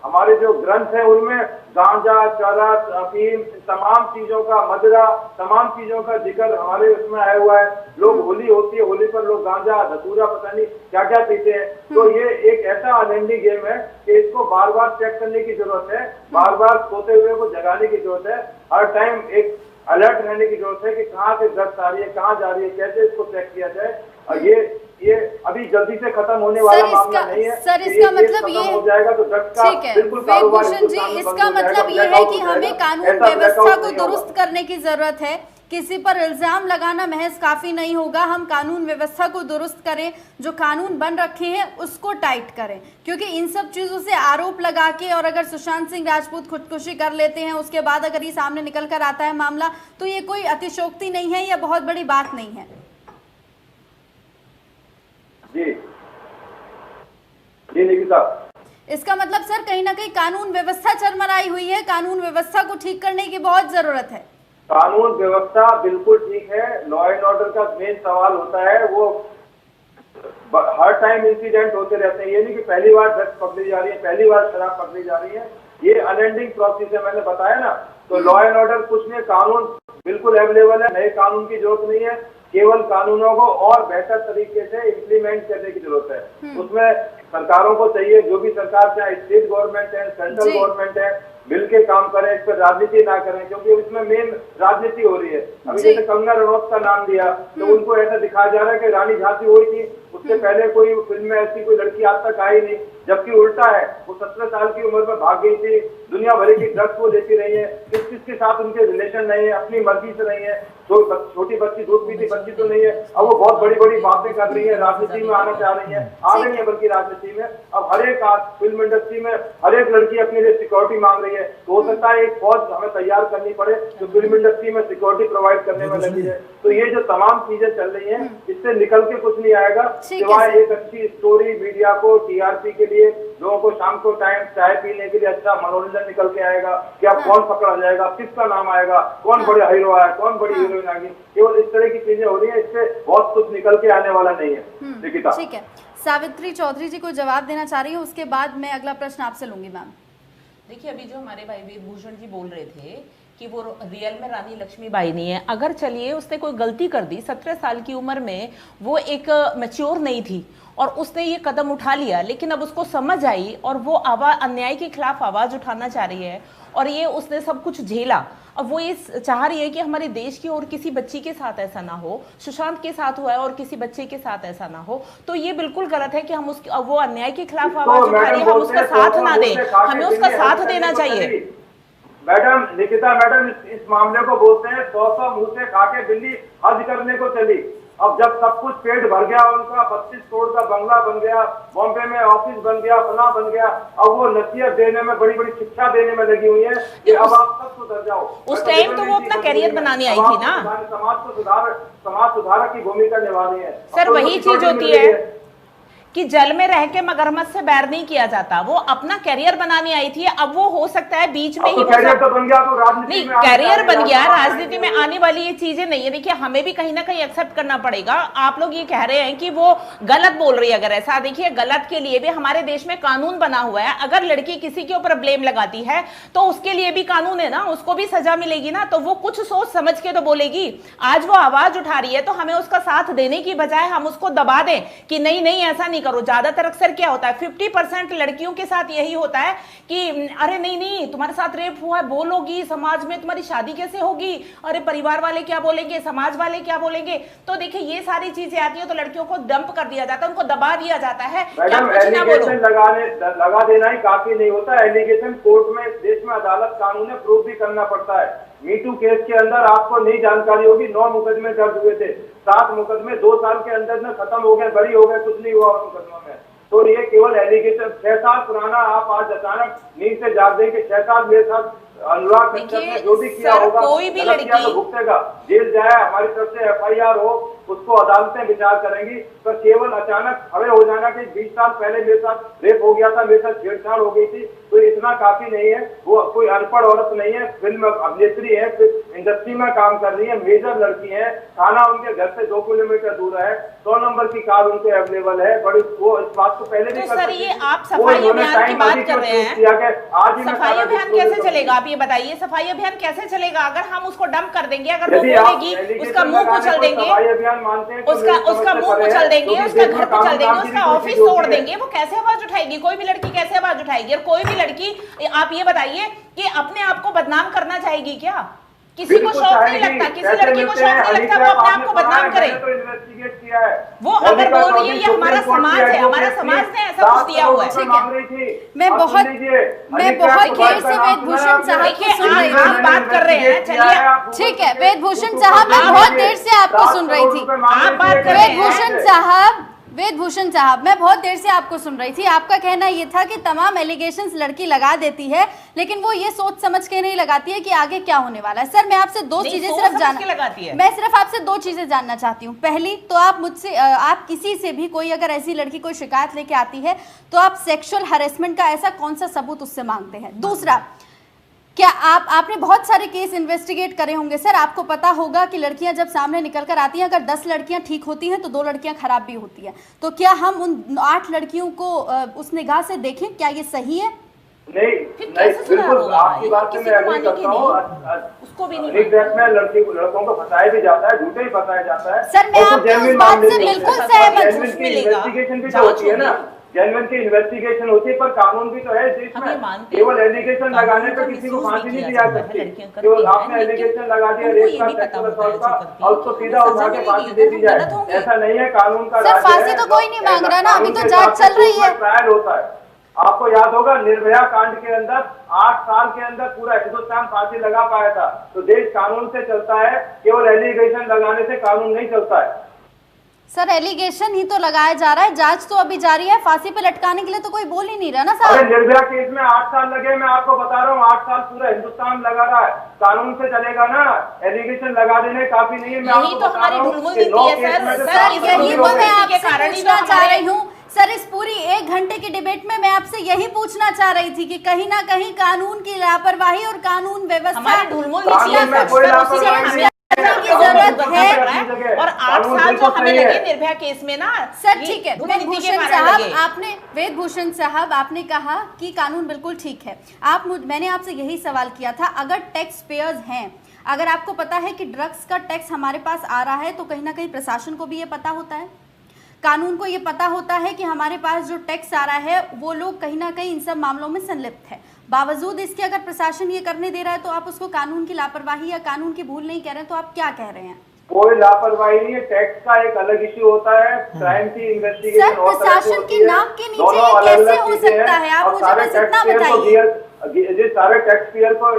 हमारे जो ग्रंथ है, उनमें गांजा, चरस, अफीम, तमाम चीजों का, मदिरा, तमाम चीजों का जिक्र हमारे उसमें आया हुआ है। लोग होली होती है, होली पर लोग गांजा, धतूरा, पता नहीं क्या क्या पीते हैं। तो ये एक ऐसा अनएंडिंग गेम है कि इसको बार बार चेक करने की जरूरत है, बार बार सोते हुए को जगाने की जरूरत है, हर टाइम एक अलर्ट रहने की जरूरत है कि कहाँ से ड्रग्स आ रही है, कहाँ जा रही है, कैसे इसको चेक किया जाए। और ये अभी जल्दी से खत्म होने वाला मामला नहीं है। सर, इसका मतलब ये हो जाएगा तो ड्रग्स का बिल्कुल कारोबार। वेदभूषण जी, इसका मतलब ये है कि हमें कानून व्यवस्था को दुरुस्त करने की जरूरत है। किसी पर इल्जाम लगाना महज काफी नहीं होगा, हम कानून व्यवस्था को दुरुस्त करें, जो कानून बन रखे हैं उसको टाइट करें, क्योंकि इन सब चीजों से आरोप लगा के, और अगर सुशांत सिंह राजपूत खुदकुशी कर लेते हैं, उसके बाद अगर ये सामने निकल कर आता है मामला, तो ये कोई अतिशयोक्ति नहीं है या बहुत बड़ी बात नहीं है। जी निकिता, इसका मतलब सर कहीं ना कहीं कानून व्यवस्था चरमराई हुई है, कानून व्यवस्था को ठीक करने की बहुत जरूरत है। कानून व्यवस्था बिल्कुल ठीक है, लॉ एंड ऑर्डर का मेन सवाल होता है, वो हर टाइम इंसिडेंट होते रहते हैं। ये नहीं कि पहली बार ड्रग्स पकड़ी जा रही है, पहली बार शराब पकड़ी जा रही है, ये अनएंडिंग प्रोसेस है, मैंने बताया ना। तो लॉ एंड ऑर्डर कुछ नहीं, कानून बिल्कुल अवेलेबल है, नए कानून की जरूरत नहीं है, केवल कानूनों को और बेहतर तरीके से इम्प्लीमेंट करने की जरूरत है। उसमें सरकारों को चाहिए, जो भी सरकार चाहे स्टेट गवर्नमेंट है, सेंट्रल गवर्नमेंट है, मिलके काम करें, इस पर राजनीति ना करें, क्योंकि इसमें मेन राजनीति हो रही है। अभी जैसे कंगना रनौत का नाम दिया, तो उनको ऐसा दिखाया जा रहा है कि रानी झांसी हुई थी, उससे पहले कोई फिल्म में ऐसी कोई लड़की आज तक आई नहीं, जबकि उल्टा है, वो 17 साल की उम्र में भाग गई थी, दुनिया भर की ड्रग्स वो लेती रही है, किसके साथ उनके रिलेशन नहीं है, अपनी मर्जी से नहीं है, छोटी बच्ची दूध पीती बच्ची तो नहीं है। अब वो बहुत बड़ी बड़ी बातें कर रही है, राजनीति में आना चाह रही है, आ गई है बल्कि राजनीति में। अब हर एक फिल्म इंडस्ट्री में हर एक लड़की अपने लिए सिक्योरिटी मांग रही है, तो हो सकता है एक फौज हमें तैयार करनी पड़े जो फिल्म इंडस्ट्री में सिक्योरिटी प्रोवाइड करने में लगी है। तो ये जो तमाम चीजें चल रही हैं, इससे निकल के कुछ नहीं आएगा, सिवाय एक अच्छी स्टोरी, मीडिया को टीआरपी के लिए, लोगों को शाम को टाइम चाय पीने के लिए अच्छा मनोरंजन निकल के आएगा कि अब कौन पकड़ा जाएगा, किसका नाम आएगा, कौन बड़े हीरो आया, कौन बड़ी हीरोइन आ गई। केवल इस तरह की चीजें हो रही है, इससे बहुत कुछ निकल के आने वाला नहीं है। निकिता, ठीक है, सावित्री चौधरी जी को जवाब देना चाह रही हूँ, उसके बाद मैं अगला प्रश्न आपसे लूंगी। मैम देखिए, अभी जो हमारे भाई वेदभूषण जी बोल रहे थे कि वो रियल में रानी लक्ष्मीबाई नहीं है, अगर चलिए उसने कोई गलती कर दी, 17 साल की उम्र में वो एक मैच्योर नहीं थी और उसने ये कदम उठा लिया, लेकिन अब उसको समझ आई और वो अन्याय के खिलाफ आवाज उठाना चाह रही है और ये उसने सब कुछ झेला। अब वो ये चाह रही है कि हमारे देश की और किसी बच्ची के साथ ऐसा ना हो, सुशांत के साथ हुआ है और किसी बच्चे के साथ ऐसा ना हो। तो ये बिल्कुल गलत है कि हम वो अन्याय के खिलाफ आवाज उठा रही है, हम उसका साथ ना दें, हमें उसका साथ देना चाहिए। मैडम निकिता मैडम इस मामले को बोलते हैं 100 मुंह से खा के बिल्ली हज करने को चली। अब जब सब कुछ पेट भर गया उनका, 25 करोड़ का बंगला बन गया, बॉम्बे में ऑफिस बन गया, फला बन गया, अब वो नसीहत देने में, बड़ी बड़ी शिक्षा देने में लगी हुई है कि अब आप सब सुधर जाओ। उस टाइम तो वो अपना करियर बनाने आई थी ना, समाज सुधारक की भूमिका निभा रही है। सर वही चीज होती है कि जल में रह के मगरमच्छ से बैर नहीं किया जाता, वो अपना करियर बनाने आई थी। अब वो हो सकता है बीच में ही कैरियर तो बन गया, तो राजनीति नहीं, में कैरियर बन गया, राजनीति में आने वाली ये चीजें नहीं है। देखिए हमें भी कहीं ना कहीं एक्सेप्ट करना पड़ेगा। आप लोग ये कह रहे हैं कि वो गलत बोल रही है, अगर ऐसा, देखिए गलत के लिए भी हमारे देश में कानून बना हुआ है। अगर लड़की किसी के ऊपर ब्लेम लगाती है तो उसके लिए भी कानून है ना, उसको भी सजा मिलेगी ना, तो वो कुछ सोच समझ के तो बोलेगी। आज वो आवाज उठा रही है तो हमें उसका साथ देने की बजाय हम उसको दबा दें कि नहीं नहीं ऐसा नहीं करो। ज्यादातर अक्सर क्या होता है, 50% लड़कियों के साथ यही होता है कि अरे नहीं नहीं तुम्हारे साथ रेप हुआ है, बोलोगी समाज में, तुम्हारी शादी कैसे होगी, अरे परिवार वाले क्या बोलेंगे, समाज वाले क्या बोलेंगे। तो देखिए ये सारी चीजें आती है तो लड़कियों को डंप कर दिया जाता है, उनको दबा दिया जाता है। लगा देना ही काफी नहीं होता, एलिगेशन कोर्ट में, देश में अदालत कानून है, प्रूफ भी करना पड़ता है। मीटू केस के अंदर आपको नहीं जानकारी होगी, 9 मुकदमे दर्ज हुए थे, 7 मुकदमे 2 साल के अंदर में खत्म हो गए, बरी हो गए, कुछ नहीं हुआ मुकदमा में। तो ये केवल एलिगेशन, 6 साल पुराना आप आज अचानक नींद से जाग दें कि 6 साल मेरे साथ अनुराग कश्यप ने जो भी किया होगा, कोई भी लड़की तो भुगतेगा, जेल जाए, हमारी तरफ से FIR हो, उसको अदालतें विचार करेंगी। पर केवल अचानक खड़े हो जाना कि 20 साल पहले मेरे साथ रेप हो गया था, मेरे साथ छेड़छाड़ हो गई थी, तो इतना काफी नहीं है। वो कोई अनपढ़ औरत नहीं है, फिल्म अभिनेत्री है, इंडस्ट्री में काम कर रही है, मेजर लड़की है, थाना उनके घर से 2 किलोमीटर दूर है, 100 नंबर की कार उनके अवेलेबल है, बड़ी वो इस बात को पहले भी तो सर ये आप सफाई अभियान की बात कर रहे हैं, सफाई अभियान कैसे चलेगा आप ये बताइए। सफाई अभियान कैसे चलेगा अगर हम उसको डंप कर देंगे, अगर वो बोलेगी उसका मुंह कुचल देंगे, उसका मुंह कुचल देंगे, उसका घर कुचल देंगे, उसका ऑफिस तोड़ देंगे, वो कैसे आवाज उठाएगी? कोई भी लड़की कैसे आवाज उठाएगी? और कोई भी लड़की, आप ये बताइए कि अपने आप को बदनाम करना चाहेगी क्या? किसी को शौक नहीं लगता, किसी लड़की को शौक नहीं लगता वो अपने आप को बदनाम करे। वो अगर बोल रही है ये हमारा समाज है, हमारा समाज ने ऐसा कुछ दिया हुआ है। ठीक है, मैं बहुत देर से वेदभूषण साहब की सुन रही थी, आप बात कर रहे हैं, चलिए ठीक है। वेदभूषण साहब मैं बहुत देर से आपको सुन रही थी, आप बात कर रहे हैं। वेदभूषण साहब मैं बहुत देर से आपको सुन रही थी। आपका कहना ये था कि तमाम एलिगेशंस लड़की लगा देती है, लेकिन वो ये सोच समझ के नहीं लगाती है कि आगे क्या होने वाला है। सर मैं आपसे दो चीजें सिर्फ आपसे 2 चीजें जानना चाहती हूँ। पहली तो आप मुझसे, आप किसी से भी, कोई अगर ऐसी लड़की कोई शिकायत लेके आती है तो आप सेक्सुअल हैरेसमेंट का ऐसा कौन सा सबूत उससे मांगते हैं? दूसरा, क्या आपने बहुत सारे केस इन्वेस्टिगेट करे होंगे सर, आपको पता होगा कि लड़कियां जब सामने निकल कर आती हैं, अगर 10 लड़कियां ठीक होती हैं तो 2 लड़कियां खराब भी होती हैं, तो क्या हम उन 8 लड़कियों को उस निगाह से देखें? क्या ये सही है? नहीं, बिल्कुल आपकी बात से मैं एग्री करता हूँ। उसको भी नहीं, लड़कों को फंसाया भी जाता है, झूठे ही फंसाया जाता है। सर मैं आपकी उस बात से बिल्कुल सहमत हूँ। इन्वेस्टिगेशन भी तो होती है ना, जेन्युइन की इन्वेस्टिगेशन होती है, पर कानून भी तो है देश में। केवल एलिगेशन लगाने पर किसी को फांसी नहीं दी जा सकती। केवल आपने एलिगेशन लगा दिया रेप का, सेक्सुअल असॉल्ट का, और उसको सीधा उठा के फांसी दे दी जाए, ऐसा नहीं है। कानून का सर फांसी तो कोई नहीं मांग रहा ना, अभी तो जांच चल रही है, ट्रायल होता है। आपको याद होगा निर्भया कांड के अंदर 8 साल के अंदर पूरा हिंदुस्तान फांसी लगा पाया था। तो देश कानून से चलता है, केवल एलिगेशन लगाने से कानून नहीं चलता है। सर एलिगेशन ही तो लगाया जा रहा है, जांच तो अभी जारी है, फांसी पे लटकाने के लिए तो कोई बोल ही नहीं रहा ना साहब। निर्भया केस में 8 साल लगे, मैं आपको बता रहा हूँ, 8 साल पूरा हिंदुस्तान लगा रहा है, कानून से चलेगा ना, एलिगेशन लगा देने काफी नहीं है। यही तो हमारी ढुलमुल नीति है सर, यही तो मैं आपसे पूछना चाह रही हूँ सर। इस पूरी 1 घंटे की डिबेट में मैं आपसे यही पूछना चाह रही थी कि कहीं ना कहीं कानून की लापरवाही और कानून व्यवस्था की जरूरत है। और 8 साल जो हमें लगे निर्भया केस में ना सर, ठीक है वेदभूषण साहब, वेदभूषण साहब आपने कहा कि कानून बिल्कुल ठीक है। मैंने आपसे यही सवाल किया था, अगर टैक्स पेयर्स हैं, अगर आपको पता है कि ड्रग्स का टैक्स हमारे पास आ रहा है, तो कहीं ना कहीं प्रशासन को भी ये पता होता है, कानून को ये पता होता है कि हमारे पास जो टैक्स आ रहा है वो लोग कहीं ना कहीं इन सब मामलों में संलिप्त है। बावजूद इसके अगर प्रशासन ये करने दे रहा है तो आप उसको कानून की लापरवाही या कानून की भूल नहीं कह रहे हैं, तो आप क्या कह रहे हैं? कोई लापरवाही नहीं है, टैक्स का एक अलग इश्यू होता है, क्राइम की इन्वेस्टिगेशन सर, प्रशासन के नाम के नीचे ये कैसे हो सकता है? आप मुझे बस इतना बताइए। ये सारे टैक्स पेयर को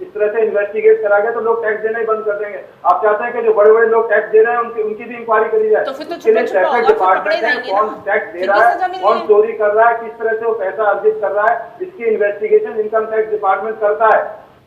इस तरह से इन्वेस्टिगेट करा गया तो लोग टैक्स देना ही बंद कर देंगे। आप चाहते हैं कि जो बड़े बड़े लोग टैक्स दे रहे हैं उनकी भी इंक्वायरी करी जाए। तो फिर तो ट्रैफिक डिपार्टमेंट है, कौन टैक्स दे रहा है, कौन चोरी कर रहा है, किस तरह से वो पैसा अर्जित कर रहा है, इसकी इन्वेस्टिगेशन इनकम टैक्स डिपार्टमेंट करता है।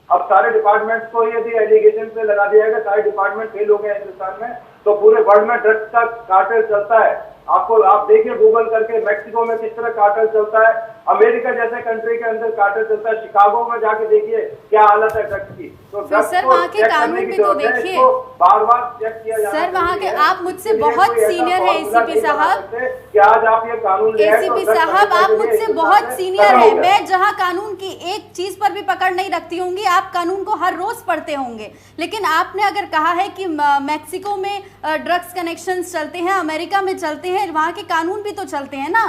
अब सारे डिपार्टमेंट्स को यदि एलिगेशन पे लगा दिया गया, सारे डिपार्टमेंट फेल हो गए हिंदुस्तान में, तो पूरे वर्ल्ड में ड्रग्स का कार्टेल चलता है। आप देखिए गूगल करके, मैक्सिको में किस तरह कार्टेल चलता है, अमेरिका जैसे कंट्री के अंदर कार्टेल चलता है, शिकागो में जाके देखिए क्या हालत है ड्रग्स की। तो ड्रग्स सर वहाँ के कानून भी तो देखिए, बार बार चेक किया जाना सर वहाँ के, आप मुझसे बहुत सीनियर है एसीपी साहब, क्या आज आप ये कानून एसीपी साहब आप मुझसे बहुत सीनियर है। मैं जहाँ कानून की एक चीज पर भी पकड़ नहीं रखती होंगी, आप कानून को हर रोज पढ़ते होंगे, लेकिन आपने अगर कहा है कि मैक्सिको में ड्रग्स कनेक्शंस चलते हैं, अमेरिका में चलते हैं, वहाँ के कानून भी तो चलते हैं ना,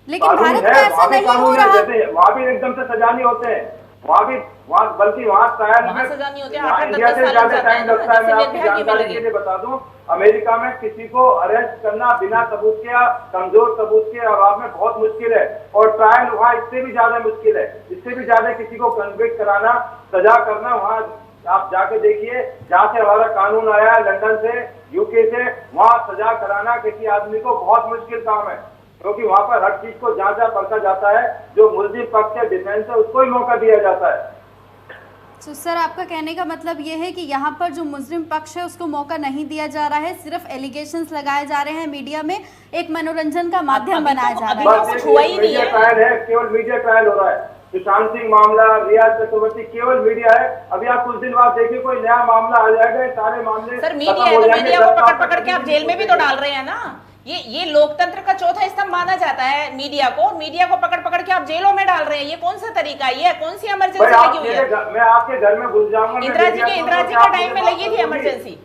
लेकिन भारत में ऐसा नहीं हो रहा। वहाँ भी एकदम से सजा नहीं होते हैं, बल्कि वहाँ सजा नहीं होते, इंडिया से ज्यादा टाइम लगता है। मैं आपकी जानकारी के लिए बता दूं, अमेरिका में किसी को अरेस्ट करना बिना सबूत के या कमजोर सबूत के अभाव में बहुत मुश्किल है, और ट्रायल वहाँ इससे भी ज्यादा मुश्किल है। इससे भी ज्यादा किसी को कन्विक्ट कराना, सजा करना, वहाँ आप जाके देखिए जहाँ से हमारा कानून आया है, लंदन से, यूके से, वहाँ सजा कराना किसी आदमी को बहुत मुश्किल काम है, क्योंकि वहाँ पर हर चीज को जांचा परखा जाता है। जो मुलजिम पक्ष है, डिफेंस है, उसको ही मौका दिया जाता है। तो सर आपका कहने का मतलब ये है कि यहाँ पर जो मुस्लिम पक्ष है उसको मौका नहीं दिया जा रहा है, सिर्फ एलिगेशंस लगाए जा रहे हैं, मीडिया में एक मनोरंजन का माध्यम बनाया जा रहा है। कुछ हुआ ही नहीं है, केवल मीडिया ट्रायल हो रहा है। सुशांत सिंह मामला, रिया चक्रवर्ती, केवल मीडिया है। अभी आप कुछ दिन बाद देखिए कोई नया मामला आ जाएगा, सारे मामले सर मीडिया है, तो मीडिया को पकड़ के आप जेल में भी तो डाल रहे हैं ना। ये लोकतंत्र का चौथा स्तंभ माना जाता है मीडिया को, मीडिया को पकड़ के आप जेलों में डाल रहे हैं। ये कौन सा तरीका है? ये कौन सी इमरजेंसी लगी हुई है? मैं आपके घर में घुस जाऊंगा, इंदिरा जी के टाइम में लगी थी इमरजेंसी।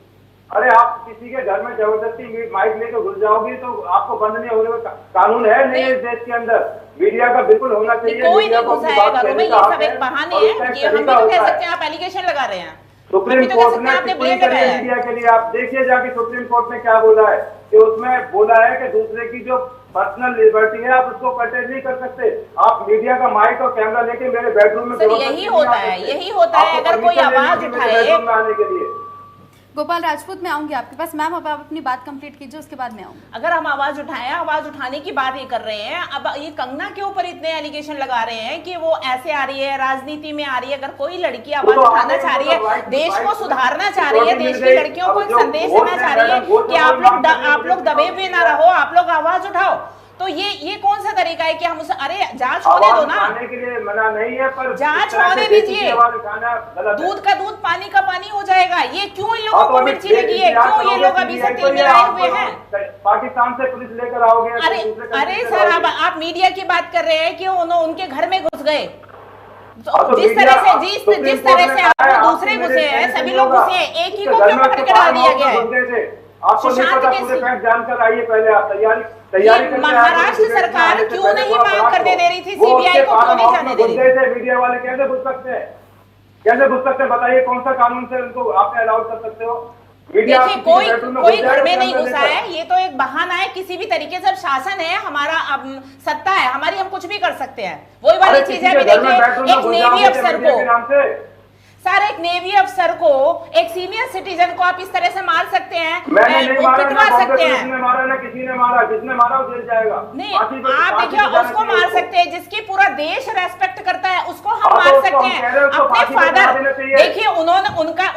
अरे आप किसी के घर में जबरदस्ती माइक लेकर घुस जाओगी तो आपको बंद नहीं होगा। कानून है नहीं इस देश के अंदर, मीडिया का बिल्कुल होना चाहिए। कोई नहीं घुसा है घरों में, ये सब एक बहाने हैं, ये हम भी तो कह सकते हैं, आप एलिगेशन लगा रहे हैं। सुप्रीम कोर्ट ने टिप्पणी करी है मीडिया के लिए, आप देखिए जाके सुप्रीम कोर्ट ने क्या बोला है, कि उसमें बोला है कि दूसरे की जो पर्सनल लिबर्टी है आप उसको कर्टेज नहीं कर सकते। आप मीडिया का माइक और कैमरा लेके मेरे बेडरूम में यही होता है अगर कोई आवाज उठाए आने के लिए। गोपाल राजपूत में आऊंगी आपके पास। मैम अब आप अपनी बात कंप्लीट कीजिए, उसके बाद मैं आऊंगी। अगर हम आवाज उठाएं, आवाज उठाने की बात ये कर रहे हैं, अब ये कंगना के ऊपर इतने एलिगेशन लगा रहे हैं कि वो ऐसे आ रही है, राजनीति में आ रही है। अगर कोई लड़की आवाज उठाना चाह रही है, देश को सुधारना चाह रही है, देश की लड़कियों को एक संदेश देना चाह रही है कि आप लोग दबे हुए ना रहो, आप लोग आवाज उठाओ, तो ये कौन सा तरीका है कि हम उसे, अरे जांच होने दो ना, के लिए मना नहीं है, पर जांच होने दीजिए। दूध का दूध पानी का पानी हो जाएगा। ये क्यों इन लोगों को मिर्ची लगी है? क्यों ये लोग अभी से तिल मिलाए हुए हैं? पाकिस्तान से पुलिस लेकर आओगे? अरे सर आप मीडिया की बात कर रहे हैं कि उनके घर में घुस गए। जिस तरह से आप दूसरे घुसे हैं, सभी लोग घुसे हैं, एक ही को क्यों पकड़ के डाल दिया गया है? आपको नहीं पता, पूरे फैक्ट जानकर आइए पहले। आप तैयारी महाराष्ट्र सरकार क्यों नहीं मांग करने दे रही थी सीबीआई को, क्यों नहीं जाने दे रही थी? मीडिया वाले कैसे घुस सकते हैं, कैसे घुस सकते हैं? बताइए कौन सा कानून से उनको आपने अलाउड कर सकते हो? देखिए कोई घर में नहीं घुसा है, ये तो एक बहाना है। किसी भी तरीके से शासन है हमारा, सत्ता है हमारी, हम कुछ भी कर सकते हैं। वही वाली चीज है। देखिए एक नेवी अफसर को, सर एक नेवी अफसर को, एक सीनियर सिटीजन को आप इस तरह से मार सकते हैं, पिटवा सकते हैं। किसी ने मारा ना किसी ने मारा, जिसने मारा वो जेल जाएगा। नहीं, आप देखिए उसको मार सकते हैं जिसकी पूरा देश रेस्पेक्ट करता है, उसको हम मार सकते हैं। अपने फादर, देखिए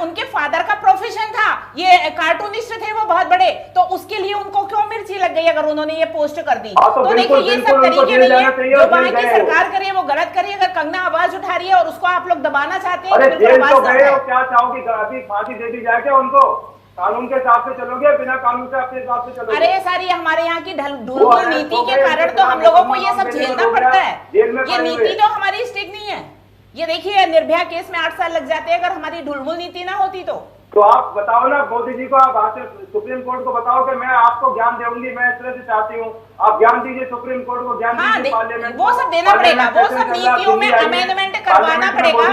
उनके फादर का प्रोफेशन था, ये कार्टूनिस्ट थे वो बहुत बड़े, तो उसके लिए उनको क्यों मिर्ची लग गई अगर उन्होंने ये पोस्ट कर दी? तो देखिए ये सब तरीके नहीं है जो वहां की सरकार कर रही है, वो गलत कर रही है। अगर कंगना आवाज उठा रही है और उसको आप लोग दबाना चाहते हैं, तो गए हो, क्या चाहोगी? अभी फांसी दे दी जाए क्या उनको? कानून के हिसाब से चलोगे, बिना कानून से अपने हिसाब से चलोगे? अरे सर ये हमारे यहाँ की ढुलमुल नीति के कारण तो हम लोगों को ये सब झेलना पड़ता है। ये नीति तो हमारी स्ट्रिक्ट नहीं है। ये देखिए निर्भया केस में 8 साल लग जाते हैं अगर हमारी ढुलमुल नीति ना होती तो। तो आप बताओ ना मोदी जी को, आप आके सुप्रीम कोर्ट को बताओ कि मैं आपको ज्ञान दूंगी, मैं इस तरह से चाहती हूँ, आप ज्ञान दीजिए सुप्रीम कोर्ट को, ज्ञान हाँ, दीजिए पार्लियामेंट वो सब देना पड़ेगा, वो सब नीतियों में अमेंडमेंट करवाना पड़ेगा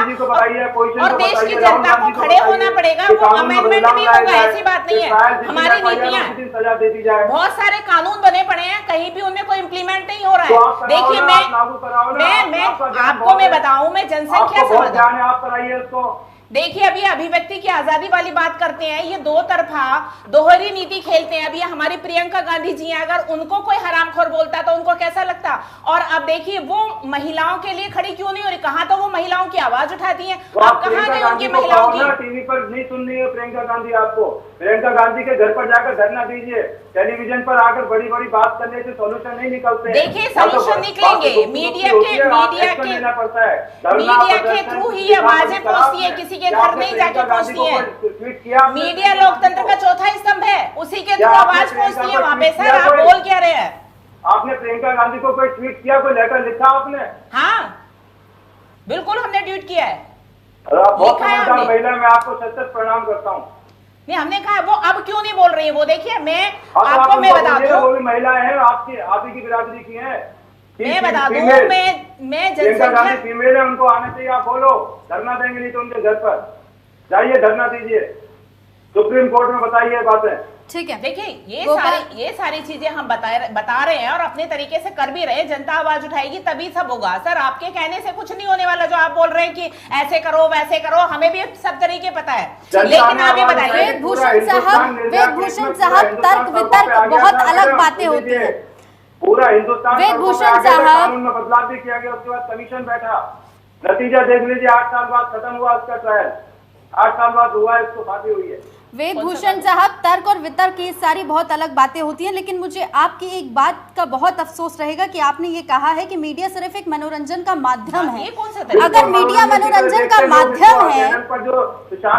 और देश की जनता को खड़े होना पड़ेगा। वो अमेंडमेंट भी होगा, ऐसी बात नहीं है। हमारी नीतियां, सजा दे दी जाए। बहुत सारे कानून बने पड़े हैं, कहीं भी उनमें कोई इम्प्लीमेंट नहीं हो रहा है। देखिए मैं आपको मैं बताऊं, मैं जनसंख्या से बताऊं, आप कराइए उसको। देखिए अभी अभिव्यक्ति की आजादी वाली बात करते हैं, ये दो तरफा दोहरी नीति खेलते हैं। अभी हमारी प्रियंका गांधी जी हैं, अगर उनको कोई हरामखोर बोलता तो उनको कैसा लगता। और अब देखिए वो महिलाओं के लिए खड़ी क्यों नहीं हो रही, कहां तो वो महिलाओं की आवाज उठाती हैं, तो अब कहां गई उनकी महिलाओं की। टीवी पर नहीं सुन रही है प्रियंका गांधी, आपको प्रियंका गांधी के घर पर जाकर धरना दीजिए, टेलीविजन पर आकर बड़ी बड़ी बात करने से सोल्यूशन नहीं निकलते। देखिए सोल्यूशन निकलेंगे, मीडिया के थ्रू ही आवाजें पहुंचती है, किसी के घर नहीं जाके पहुंचती है। मीडिया लोकतंत्र का चौथा स्तंभ है, उसी के थ्रू आवाज पहुंचती है वहां पे। सर आप बोल क्या रहे हैं? आपने प्रियंका गांधी को कोई ट्वीट किया, कोई लेटर लिखा आपने? हाँ बिल्कुल हमने ट्वीट किया है, बहुत समझदार महिला, मैं आपको सच प्रणाम करता हूँ। नहीं हमने कहा, वो अब क्यों नहीं बोल रही है? वो देखिए मैं आपको मैं बता दूं, वो भी महिलाएं हैं, आपकी आप ही की बिरादरी की हैं। मैं बता दूं, मैं जनसंख्या फीमेल है, उनको आना चाहिए। आप बोलो धरना देंगे, नहीं तो उनके घर पर जाइए धरना दीजिए, सुप्रीम कोर्ट में बताइए बातें। ठीक है, देखिए ये सारी चीजें हम बता रहे हैं और अपने तरीके से कर भी रहे हैं। जनता आवाज उठाएगी तभी सब होगा। सर आपके कहने से कुछ नहीं होने वाला, जो आप बोल रहे हैं कि ऐसे करो वैसे करो, हमें भी सब तरीके पता है। लेकिन आप ये बताइए वेदभूषण साहब तर्क वितर्क बहुत अलग बातें होती है। पूरा हिंदुस्तान वेदभूषण साहब कानून में बदलाव भी किया गया, उसके बाद कमीशन बैठा, नतीजा देख लीजिए, 8 साल बाद खत्म हुआ उसका ट्रायल, 8 साल बाद हुआ, इसको फांसी हुई है। वेदभूषण साहब तर्क और वितर्क की सारी बहुत अलग बातें होती हैं, लेकिन मुझे आपकी एक बात का बहुत अफसोस रहेगा कि आपने ये कहा है कि मीडिया सिर्फ एक मनोरंजन का माध्यम है। अगर मीडिया मनोरंजन का माध्यम है, सर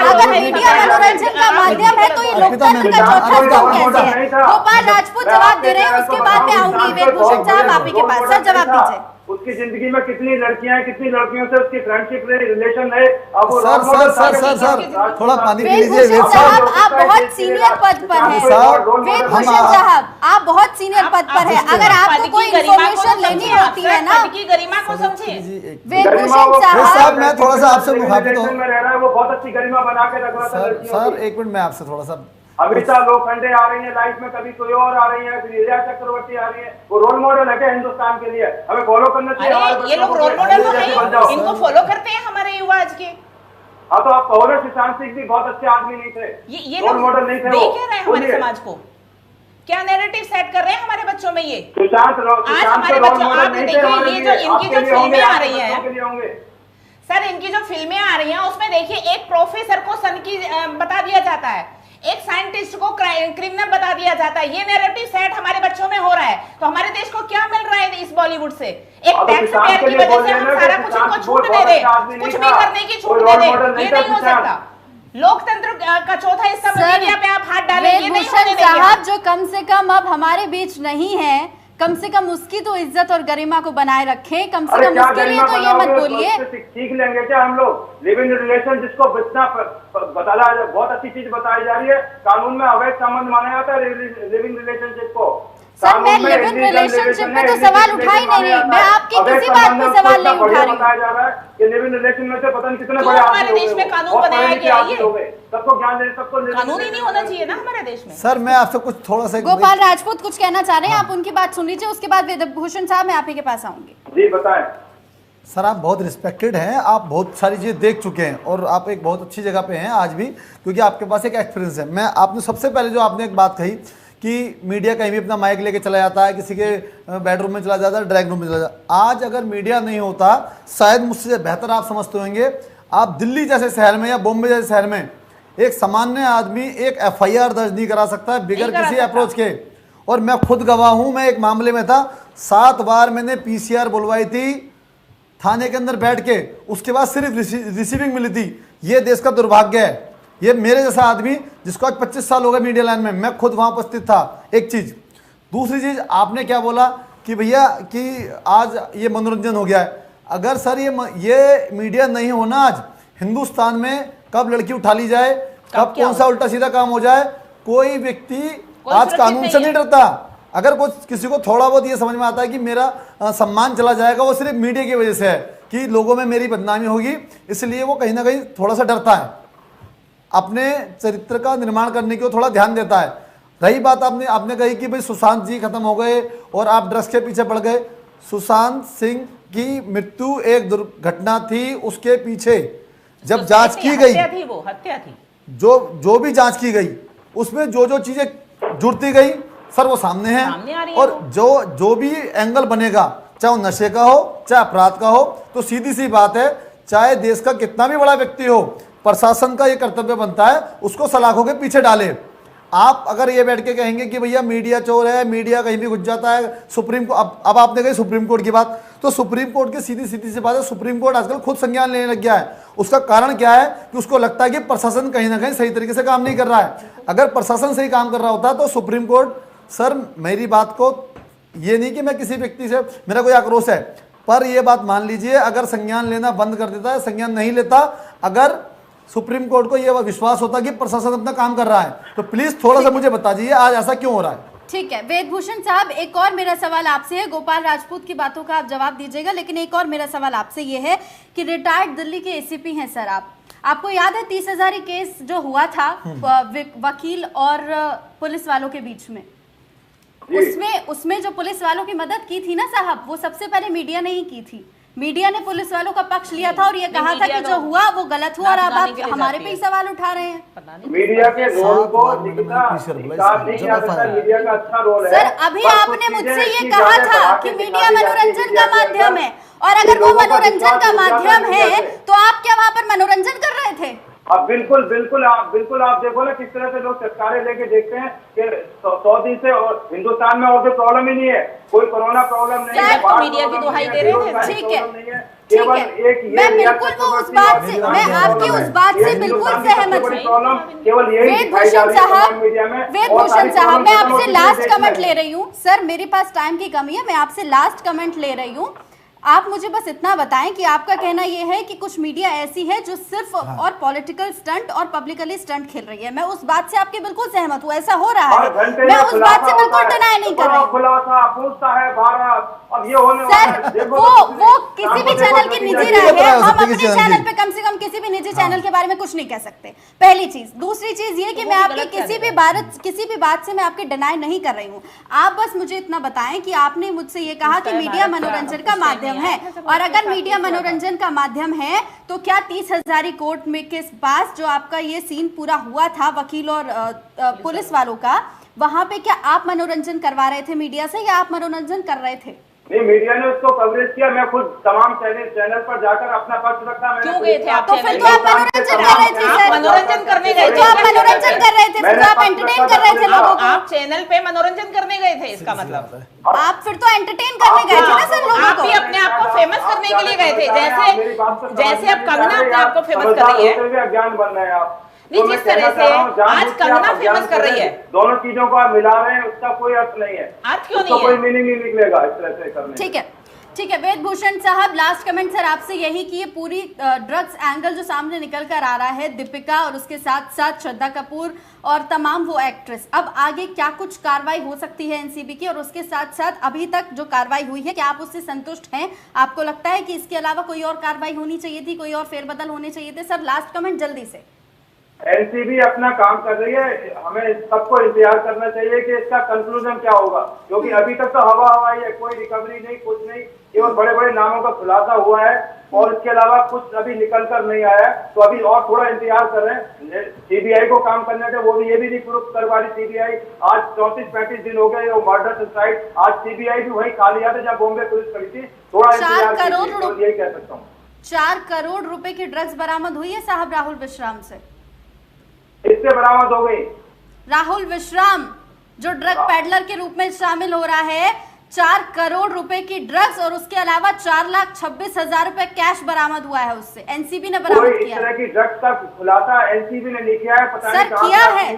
अगर मीडिया मनोरंजन का माध्यम है तो ये लोकतंत्र का चौथा स्तंभ कैसे है? गोपाल राजपूत जवाब दे रहे हैं, उसके बाद मैं आऊंगी वेदभूषण साहब आप ही के पास। सर जवाब दीजिए। उसकी जिंदगी में कितनी लड़कियां हैं, कितनी लड़कियों से उसकी फ्रेंडशिप रिलेशन है। अब सर थोड़ा पानी पी लीजिए। वेदभूषण साहब आप बहुत सीनियर पद पर हैं। वेदभूषण साहब आप बहुत सीनियर पद पर हैं, अगर आपको कोई इन्फॉर्मेशन लेनी होती है ना, गरिमा को समझिए। वेदभूषण साहब मैं थोड़ा सा आपसे मुखातिब हूं, में रह रहा है, वो बहुत अच्छी गरिमा बना के रख रहा था। सर एक मिनट मैं आपसे थोड़ा सा, अमृता लोखंडे आ रही है लाइफ में, कभी कोई और आ रही है, फिर रिया चक्रवर्ती आ रही है। वो रोल मॉडल है क्या हिंदुस्तान के लिए? हमें फॉलो करना चाहिए। ये लोग रोल मॉडल तो नहीं, इनको फॉलो करते हैं हमारे युवा आज के। हाँ तो आप कहो, सुशांत सिंह भी बहुत अच्छे आदमी नहीं थे, ये रोल मॉडल नहीं थे। देख रहे हैं हमारे समाज को, क्या नैरेटिव सेट कर रहे हैं हमारे बच्चों में। ये सुशांत आज हमारे बच्चों, आप देखिए ये जो इनकी जो फिल्में आ रही हैं सर, इनकी जो फिल्में आ रही हैं उसमें देखिए एक प्रोफेसर को सन की बता दिया जाता है, एक साइंटिस्ट को क्रिमिनल बता दिया जाता है। ये नैरेटिव सेट हमारे बच्चों में हो रहा है, तो हमारे देश को क्या मिल रहा है इस बॉलीवुड से? एक टैक्स पेयर की वजह से हम सारा कुछ इनको छूट दे दे, कुछ भी करने की छूट दे दे, ये नहीं हो सकता। लोकतंत्र का चौथा स्तंभ मीडिया पे आप हाथ डालें, ये नहीं होने देंगे साहब। जो कम से कम अब हमारे बीच नहीं है, कम से कम उसकी तो इज्जत और गरिमा को बनाए रखें, कम से कम उसके लिए तो ये मत बोलिए। सीख लेंगे क्या हम लोग? लिव इन रिलेशन जिसको बताया, बहुत अच्छी चीज बताई जा रही है, कानून में अवैध संबंध माना जाता है लिविंग रिलेशनशिप को। सर मैं लिव इन रिलेशनशिप पे तो सवाल उठा ही नहीं रही, मैं आपकी किसी बात पे सवाल नहीं उठा रही। बताया जा रहा है कि लिव इन रिलेशन में से पता नहीं कितने बड़े हमारे देश में कानून बनाया गया है, सबको ज्ञान दे, सबको कानून ही नहीं होना चाहिए ना हमारे देश में। सर मैं आपसे कुछ थोड़ा सा, गोपाल राजपूत कुछ कहना चाह रहे हैं, आप उनकी बात सुन लीजिए, उसके बाद वेदभूषण साहब मैं आप ही के पास आऊंगी। जी बताएं। सर आप बहुत रिस्पेक्टेड हैं, आप बहुत सारी चीज़ें देख चुके हैं और आप एक बहुत अच्छी जगह पे हैं आज भी, क्योंकि आपके पास एक एक्सपीरियंस है। मैं आपने सबसे पहले जो आपने एक बात कही कि मीडिया कहीं भी अपना माइक लेके चला जाता है, किसी के बेडरूम में चला जाता है, ड्राइंग रूम में चला जाता है। आज अगर मीडिया नहीं होता, शायद मुझसे बेहतर आप समझते होंगे, आप दिल्ली जैसे शहर में या बॉम्बे जैसे शहर में एक सामान्य आदमी एक FIR दर्ज नहीं करा सकता बिगर किसी अप्रोच के। और मैं खुद गवाह हूं, मैं एक मामले में था, 7 बार मैंने PCR बुलवाई थी थाने के अंदर बैठ के, उसके बाद सिर्फ रिसीविंग मिली थी। ये देश का दुर्भाग्य है। ये मेरे जैसा आदमी जिसको आज 25 साल हो गए मीडिया लाइन में, मैं खुद वहां उपस्थित था। एक चीज, दूसरी चीज आपने क्या बोला कि भैया कि आज ये मनोरंजन हो गया है। अगर सर ये मीडिया नहीं होना, आज हिंदुस्तान में कब लड़की उठा ली जाए, कब कौन सा उल्टा सीधा काम हो जाए, कोई व्यक्ति आज कानून से नहीं डरता। अगर कुछ किसी को थोड़ा बहुत ये समझ में आता है कि मेरा सम्मान चला जाएगा, वो सिर्फ मीडिया की वजह से है कि लोगों में मेरी बदनामी होगी, इसलिए वो कहीं ना कहीं थोड़ा सा डरता है, अपने चरित्र का निर्माण करने की थोड़ा ध्यान देता है। रही बात आपने कही कि भाई सुशांत जी खत्म हो गए और आप ड्रग्स के पीछे पड़ गए। सुशांत सिंह की मृत्यु एक दुर्घटना थी, उसके पीछे जब जांच की गई, हत्या थी, जो भी जांच की गई उसमें जो चीजें जुड़ती गई सर वो सामने है। और जो भी एंगल बनेगा, चाहे वो नशे का हो चाहे अपराध का हो, तो सीधी सी बात है, चाहे देश का कितना भी बड़ा व्यक्ति हो, प्रशासन का ये कर्तव्य बनता है उसको सलाखों के पीछे डाले। आप अगर ये बैठ के कहेंगे कि भैया मीडिया चोर है, मीडिया कहीं भी घुस जाता है, सुप्रीम कोर्ट, अब आपने कही सुप्रीम कोर्ट की बात, तो सुप्रीम कोर्ट की सीधी सी बात है, सुप्रीम कोर्ट आजकल खुद संज्ञान लेने लग गया है। उसका कारण क्या है कि उसको लगता है कि प्रशासन कहीं ना कहीं सही तरीके से काम नहीं कर रहा है। अगर प्रशासन सही काम कर रहा होता तो सुप्रीम कोर्ट, सर मेरी बात को, ये नहीं कि मैं किसी व्यक्ति से मेरा कोई आक्रोश है, पर यह बात मान लीजिए, अगर संज्ञान लेना बंद कर देता है, संज्ञान नहीं लेता, अगर सुप्रीम कोर्ट को यह विश्वास होता कि प्रशासन अपना काम कर रहा है, तो प्लीज थोड़ा सा मुझे बता दीजिए आज ऐसा क्यों हो रहा है। ठीक है वेदभूषण साहब, एक और मेरा सवाल आपसे है, गोपाल राजपूत की बातों का आप जवाब दीजिएगा, लेकिन एक और मेरा सवाल आपसे ये है कि रिटायर्ड दिल्ली के एसीपी हैं सर, आपको याद है 30,000 केस जो हुआ था वकील और पुलिस वालों के बीच में, उसमें जो पुलिस वालों की मदद की थी ना साहब, वो सबसे पहले मीडिया ने ही की थी। मीडिया ने पुलिस वालों का पक्ष लिया था और ये कहा था कि जो हुआ वो गलत हुआ, और अब आप हमारे पे ही सवाल उठा रहे हैं। मीडिया के रोल को मीडिया का अच्छा रोल है सर। अभी आपने मुझसे ये कहा था कि मीडिया मनोरंजन का माध्यम है, और अगर वो मनोरंजन का माध्यम है तो आप क्या वहाँ पर मनोरंजन कर रहे थे? अब बिल्कुल आप देखो ना किस तरह से लोग चटकारे लेके देखते हैं कि 100 दिन से और हिंदुस्तान में और कोई प्रॉब्लम ही नहीं है, कोई कोरोना प्रॉब्लम नहीं है, तो मीडिया की दुहाई दे रहे थे। ठीक है, मैं बिल्कुल वो उस बात से, मैं आपकी उस बात से बिल्कुल सहमत हूँ। केवल वेदभूषण साहब, मैं आपसे लास्ट कमेंट ले रही हूँ सर, मेरे पास टाइम की कमी है, मैं आपसे लास्ट कमेंट ले रही हूँ। आप मुझे बस इतना बताएं कि आपका कहना यह है कि कुछ मीडिया ऐसी है जो सिर्फ और पॉलिटिकल स्टंट और पब्लिकली स्टंट खेल रही है। मैं उस बात से आपके बिल्कुल सहमत हूँ, ऐसा हो रहा है, मैं उस बात से बिल्कुल डिनाई नहीं कर रही हूँ। सर वो किसी भी चैनल की निजी राय है, हम अपने चैनल पे कम से कम किसी भी निजी चैनल के बारे में कुछ नहीं कह सकते, पहली चीज। दूसरी चीज ये कि मैं आपके किसी भी बात से मैं आपके डिनाई नहीं कर रही हूँ। आप बस मुझे इतना बताएं कि आपने मुझसे ये कहा कि मीडिया मनोरंजन का माध्यम है, और अगर मीडिया मनोरंजन का माध्यम है तो क्या 30,000 कोर्ट में के पास जो आपका ये सीन पूरा हुआ था वकील और पुलिस वालों का, वहां पे क्या आप मनोरंजन करवा रहे थे मीडिया से, या आप मनोरंजन कर रहे थे? नहीं, मीडिया ने उसको कवरेज किया, मैं खुद तमाम चैनल पर जाकर अपना पक्ष रखा। क्यों गए थे आप? तो फिर तो आप मनोरंजन कर रहे थे सर, मनोरंजन करने गए थे, तो आप मनोरंजन कर रहे थे, फिर तो आप एंटरटेन कर रहे थे लोगों को। आप चैनल पे मनोरंजन करने गए थे, इसका मतलब आप फिर तो एंटरटेन करने गए थे ना सर लोगों को। आप भी अपने आप को फेमस करने के लिए गए थे, जैसे अब कंगना अपने आप को फेमस कर रही है, ज्ञान बन रहे हैं आप। नहीं, जिस तरह से आज कंगना फेमस कर रही है, दोनों चीजों को आप मिला रहे हैं, उसका कोई अर्थ नहीं है, अर्थ क्यों नहीं है, कोई मीनिंग नहीं निकलेगा इस तरह से करने। ठीक है वेदभूषण साहब, लास्ट कमेंट सर आपसे यही कि ये पूरी ड्रग्स एंगल जो सामने निकल कर आ रहा है, दीपिका और उसके साथ साथ श्रद्धा कपूर और तमाम वो एक्ट्रेस, अब आगे क्या कुछ कार्रवाई हो सकती है एनसीबी की, और उसके साथ साथ अभी तक जो कार्रवाई हुई है क्या आप उससे संतुष्ट हैं? आपको लगता है कि इसके अलावा कोई और कार्रवाई होनी चाहिए थी, कोई और फेरबदल होने चाहिए थे? सर लास्ट कमेंट जल्दी से। एनसीबी अपना काम कर रही है, हमें सबको इंतजार करना चाहिए कि इसका कंक्लूजन क्या होगा, क्योंकि अभी तक तो हवा ही है, कोई रिकवरी नहीं, कुछ नहीं, केवल बड़े बड़े नामों का खुलासा हुआ है और इसके अलावा कुछ अभी निकल कर नहीं आया। तो अभी और थोड़ा इंतजार कर रहे हैं, सीबीआई को काम करने थे, वो भी ये भी नहीं प्रूफ करवा रही सीबीआई। आज 34-35 दिन हो गए वो मर्डर सुसाइड, आज सीबीआई भी वही खा लिया था जब बॉम्बे पुलिस खड़ी थी। थोड़ा इंतजार कीजिए, यही कह सकता हूँ। 4 करोड़ रुपए की ड्रग्स बरामद हुई है साहब राहुल विश्राम से, इससे बरामद हो गई। राहुल विश्राम जो ड्रग पैडलर के रूप में शामिल हो रहा है, 4 करोड़ रुपए की ड्रग्स और उसके अलावा 4,26,000 रुपए कैश बरामद हुआ है उससे, एनसीबी ने बरामद किया। इस तरह की ड्रग्स का खुलासा एनसीबी ने नहीं किया है, पता सर नहीं किया है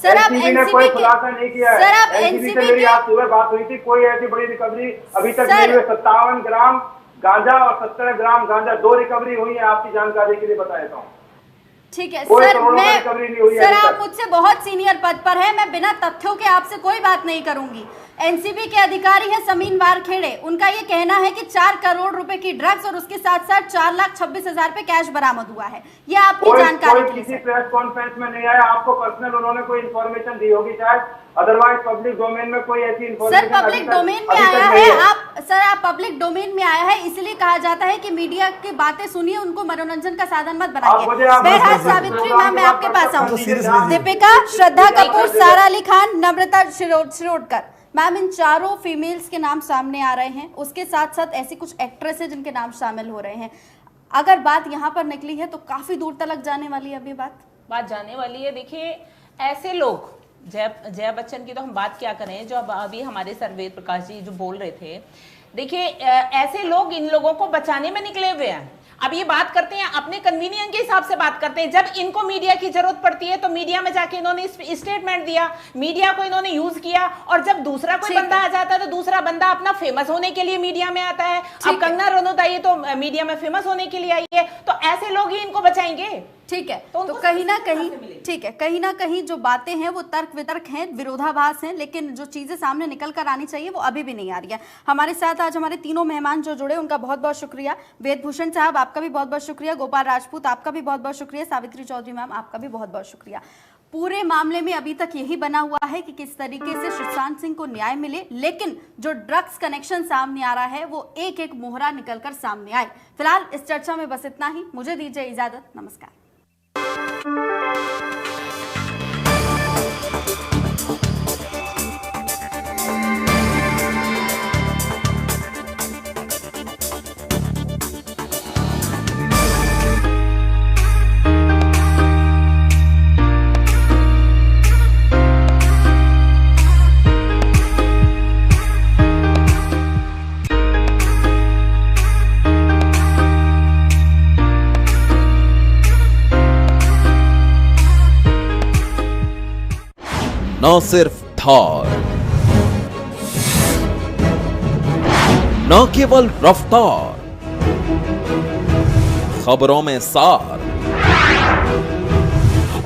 सर, आप एनसीबी ने कोई खुलासा नहीं किया है। सर आप एनसीबी से मेरी आज सुबह बात हुई थी, कोई ऐसी बड़ी रिकवरी अभी तक नहीं हुई। 57 ग्राम गांजा और 17 ग्राम गांजा 2 रिकवरी हुई है, आपकी जानकारी के लिए बता देता हूँ। ठीक है कोई सर, करोड़ों का मैं रिकवरी नहीं हुई सर अभी आप तक। मुझसे बहुत सीनियर पद पर है, मैं बिना तथ्यों के आपसे कोई बात नहीं करूंगी। एनसीबी के अधिकारी हैं समीन वारखेड़े, उनका ये कहना है कि 4 करोड़ रुपए की ड्रग्स और उसके साथ साथ 4,26,000 पे कैश बरामद हुआ है। ये आपकी जानकारी कोई थी किसी सर? प्रेस कॉन्फ्रेंस में नहीं आया, आपको पर्सनल उन्होंने कोई इन्फॉर्मेशन दी होगी शायद, अदरवाइज पब्लिक डोमेन में कोई ऐसी सर इन्फॉर्मेशन पब्लिक डोमेन में आया है, आप पब्लिक डोमेन में आया है, इसलिए कहा जाता है कि मीडिया की बातें सुनिए, उनको मनोरंजन का साधन मत बनाइए। बहरहाल सावित्री मैम, मैं आपके पास आऊंगी। दीपिका, श्रद्धा कपूर, सारा अली खान, नम्रता शिरोडकर मैम, इन चारों फीमेल्स के नाम सामने आ रहे हैं, उसके साथ साथ ऐसी कुछ एक्ट्रेस है जिनके नाम शामिल हो रहे हैं। अगर बात यहाँ पर निकली है तो काफी दूर तक जाने वाली है, अभी बात जाने वाली है। देखिए, ऐसे लोग, जया बच्चन की तो हम बात क्या करें, जो अभी हमारे सर्वेद प्रकाश जी जो बोल रहे थे, देखिए ऐसे लोग इन लोगों को बचाने में निकले हुए हैं। अब ये बात करते हैं अपने कन्वीनियंस के हिसाब से बात करते हैं। जब इनको मीडिया की जरूरत पड़ती है तो मीडिया में जाके इन्होंने स्टेटमेंट दिया, मीडिया को इन्होंने यूज किया, और जब दूसरा कोई बंदा आ जाता है तो दूसरा बंदा अपना फेमस होने के लिए मीडिया में आता है। अब कंगना रनौत आई तो मीडिया में फेमस होने के लिए आई है, तो ऐसे लोग ही इनको बचाएंगे। ठीक है, तो कहीं ना कहीं ठीक है, कहीं ना कहीं जो बातें हैं वो तर्क वितर्क हैं, विरोधाभास हैं, लेकिन जो चीजें सामने निकल कर आनी चाहिए वो अभी भी नहीं आ रही है। हमारे साथ आज हमारे तीनों मेहमान जो जुड़े, उनका बहुत बहुत शुक्रिया। वेदभूषण साहब, आपका भी बहुत बहुत शुक्रिया। गोपाल राजपूत, आपका भी बहुत बहुत शुक्रिया। सावित्री चौधरी मैम, आपका भी बहुत बहुत शुक्रिया। पूरे मामले में अभी तक यही बना हुआ है कि किस तरीके से सुशांत सिंह को न्याय मिले, लेकिन जो ड्रग्स कनेक्शन सामने आ रहा है वो एक एक मोहरा निकलकर सामने आए। फिलहाल इस चर्चा में बस इतना ही, मुझे दीजिए इजाजत, नमस्कार। न सिर्फ धार, न केवल रफ्तार, खबरों में सार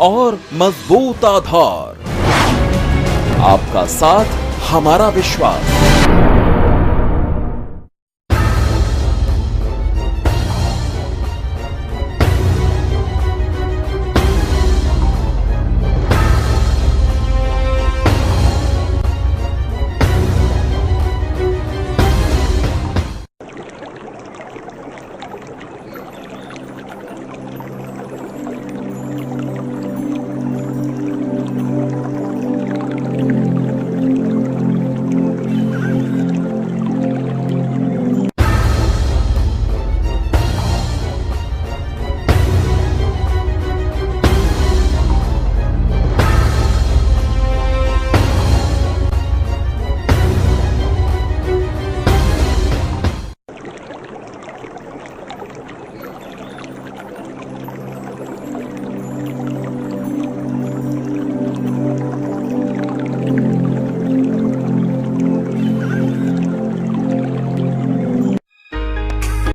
और मजबूत आधार, आपका साथ हमारा विश्वास।